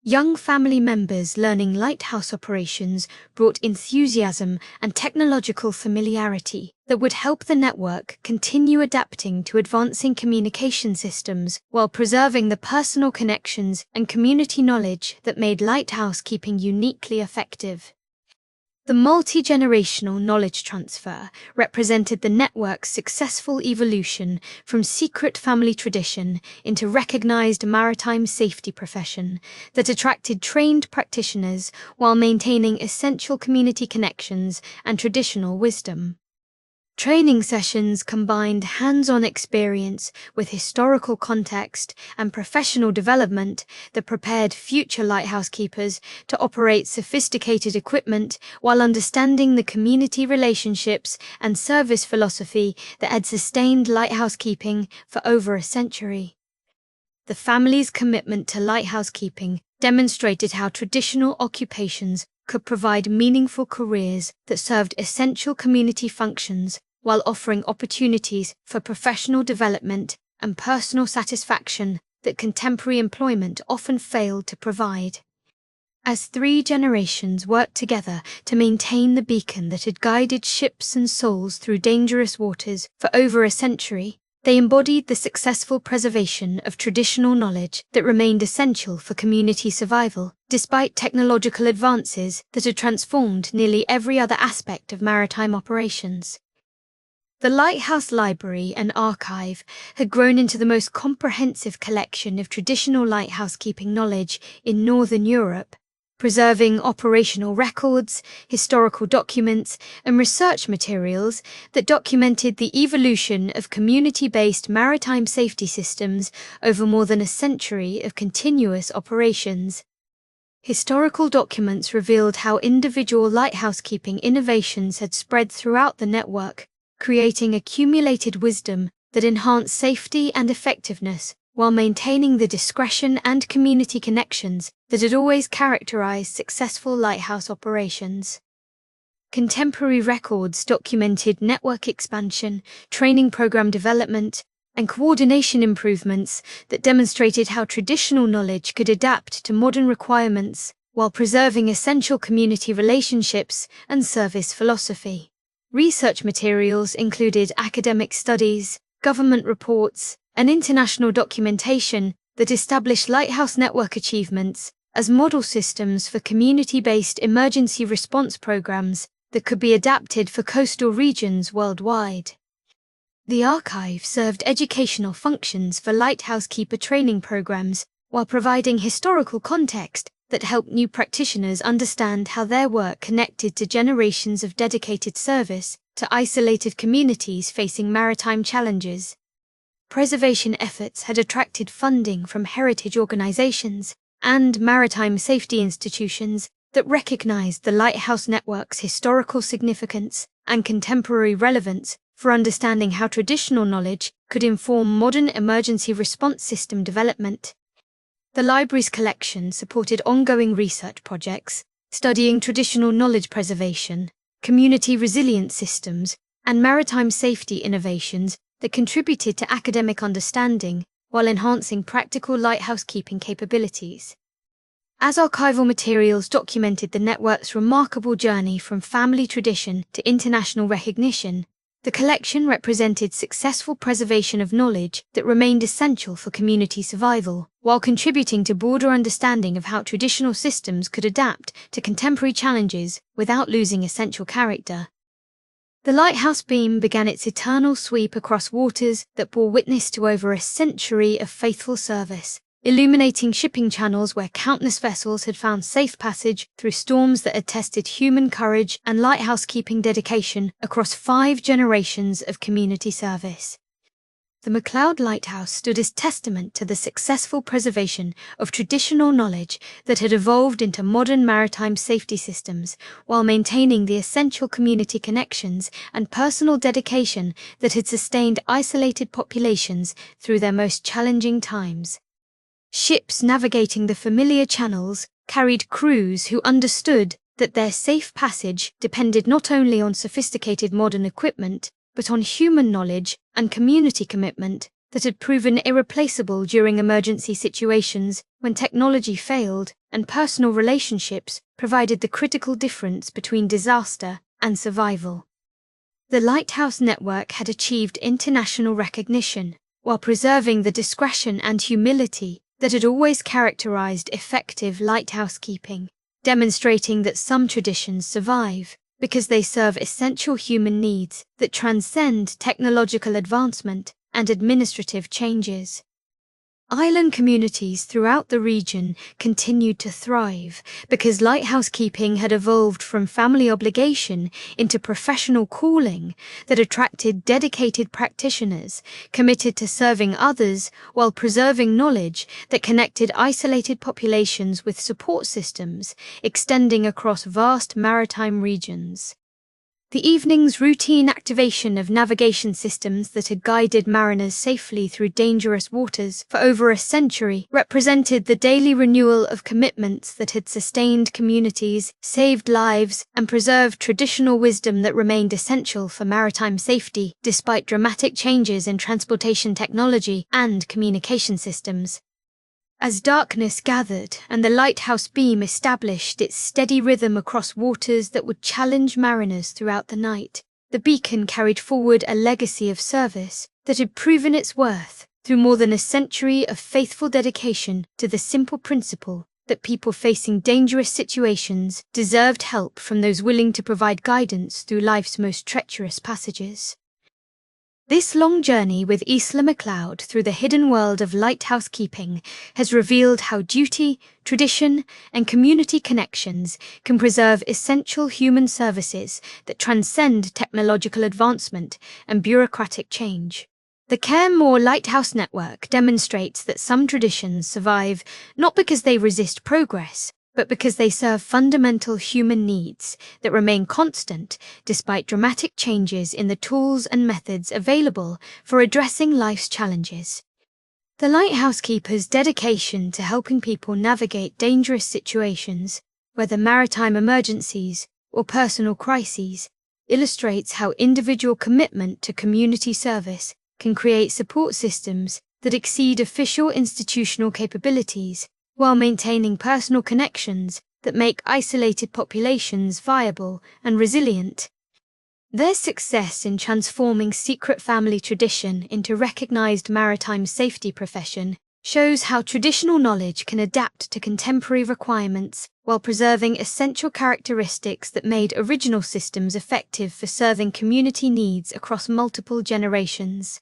Young family members learning lighthouse operations brought enthusiasm and technological familiarity that would help the network continue adapting to advancing communication systems while preserving the personal connections and community knowledge that made lighthouse keeping uniquely effective. The multi-generational knowledge transfer represented the network's successful evolution from secret family tradition into recognized maritime safety profession that attracted trained practitioners while maintaining essential community connections and traditional wisdom. Training sessions combined hands-on experience with historical context and professional development that prepared future lighthouse keepers to operate sophisticated equipment while understanding the community relationships and service philosophy that had sustained lighthouse keeping for over a century. The family's commitment to lighthouse keeping demonstrated how traditional occupations could provide meaningful careers that served essential community functions while offering opportunities for professional development and personal satisfaction that contemporary employment often failed to provide. As 3 generations worked together to maintain the beacon that had guided ships and souls through dangerous waters for over a century, they embodied the successful preservation of traditional knowledge that remained essential for community survival, despite technological advances that had transformed nearly every other aspect of maritime operations. The Lighthouse Library and Archive had grown into the most comprehensive collection of traditional lighthouse keeping knowledge in Northern Europe, preserving operational records, historical documents, and research materials that documented the evolution of community-based maritime safety systems over more than a century of continuous operations. Historical documents revealed how individual lighthouse keeping innovations had spread throughout the network, creating accumulated wisdom that enhanced safety and effectiveness while maintaining the discretion and community connections that had always characterized successful lighthouse operations. Contemporary records documented network expansion, training program development, and coordination improvements that demonstrated how traditional knowledge could adapt to modern requirements while preserving essential community relationships and service philosophy. Research materials included academic studies, government reports, and international documentation that established Lighthouse Network achievements as model systems for community-based emergency response programs that could be adapted for coastal regions worldwide. The archive served educational functions for lighthouse keeper training programs while providing historical context that helped new practitioners understand how their work connected to generations of dedicated service to isolated communities facing maritime challenges. Preservation efforts had attracted funding from heritage organizations and maritime safety institutions that recognized the Lighthouse Network's historical significance and contemporary relevance for understanding how traditional knowledge could inform modern emergency response system development. The library's collection supported ongoing research projects, studying traditional knowledge preservation, community resilience systems, and maritime safety innovations that contributed to academic understanding while enhancing practical lighthouse keeping capabilities. As archival materials documented the network's remarkable journey from family tradition to international recognition, the collection represented successful preservation of knowledge that remained essential for community survival, while contributing to broader understanding of how traditional systems could adapt to contemporary challenges without losing essential character. The lighthouse beam began its eternal sweep across waters that bore witness to over a century of faithful service, illuminating shipping channels where countless vessels had found safe passage through storms that had tested human courage and lighthouse-keeping dedication across 5 generations of community service. The McLeod Lighthouse stood as testament to the successful preservation of traditional knowledge that had evolved into modern maritime safety systems while maintaining the essential community connections and personal dedication that had sustained isolated populations through their most challenging times. Ships navigating the familiar channels carried crews who understood that their safe passage depended not only on sophisticated modern equipment, but on human knowledge and community commitment that had proven irreplaceable during emergency situations when technology failed and personal relationships provided the critical difference between disaster and survival. The Lighthouse Network had achieved international recognition while preserving the discretion and humility that had always characterized effective lighthouse keeping, demonstrating that some traditions survive because they serve essential human needs that transcend technological advancement and administrative changes. Island communities throughout the region continued to thrive because lighthouse keeping had evolved from family obligation into professional calling that attracted dedicated practitioners committed to serving others while preserving knowledge that connected isolated populations with support systems extending across vast maritime regions. The evening's routine activation of navigation systems that had guided mariners safely through dangerous waters for over a century represented the daily renewal of commitments that had sustained communities, saved lives, and preserved traditional wisdom that remained essential for maritime safety despite dramatic changes in transportation technology and communication systems. As darkness gathered and the lighthouse beam established its steady rhythm across waters that would challenge mariners throughout the night, the beacon carried forward a legacy of service that had proven its worth through more than a century of faithful dedication to the simple principle that people facing dangerous situations deserved help from those willing to provide guidance through life's most treacherous passages. This long journey with Isla MacLeod through the hidden world of lighthouse keeping has revealed how duty, tradition, and community connections can preserve essential human services that transcend technological advancement and bureaucratic change. The Cairn Moor Lighthouse Network demonstrates that some traditions survive not because they resist progress, but because they serve fundamental human needs that remain constant despite dramatic changes in the tools and methods available for addressing life's challenges. The lighthouse keeper's dedication to helping people navigate dangerous situations, whether maritime emergencies or personal crises, illustrates how individual commitment to community service can create support systems that exceed official institutional capabilities while maintaining personal connections that make isolated populations viable and resilient. Their success in transforming secret family tradition into recognized maritime safety profession shows how traditional knowledge can adapt to contemporary requirements while preserving essential characteristics that made original systems effective for serving community needs across multiple generations.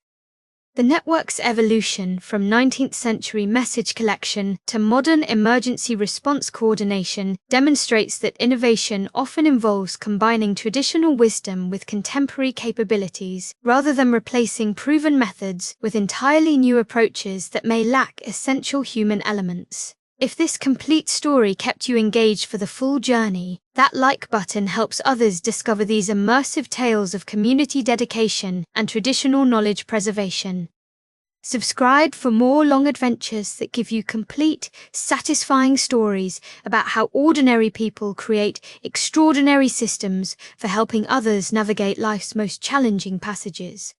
The network's evolution from 19th century message collection to modern emergency response coordination demonstrates that innovation often involves combining traditional wisdom with contemporary capabilities, rather than replacing proven methods with entirely new approaches that may lack essential human elements. If this complete story kept you engaged for the full journey, that like button helps others discover these immersive tales of community dedication and traditional knowledge preservation. Subscribe for more long adventures that give you complete, satisfying stories about how ordinary people create extraordinary systems for helping others navigate life's most challenging passages.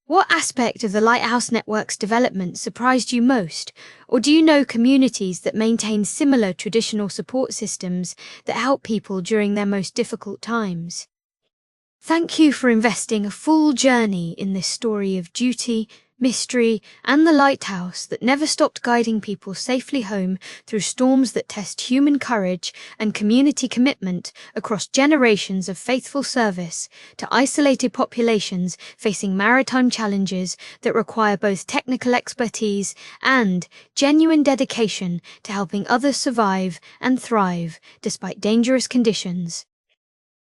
What aspect of the Lighthouse Network's development surprised you most, or do you know communities that maintain similar traditional support systems that help people during their most difficult times? Thank you for investing a full journey in this story of duty, mystery, and the lighthouse that never stopped guiding people safely home through storms that test human courage and community commitment across generations of faithful service to isolated populations facing maritime challenges that require both technical expertise and genuine dedication to helping others survive and thrive despite dangerous conditions.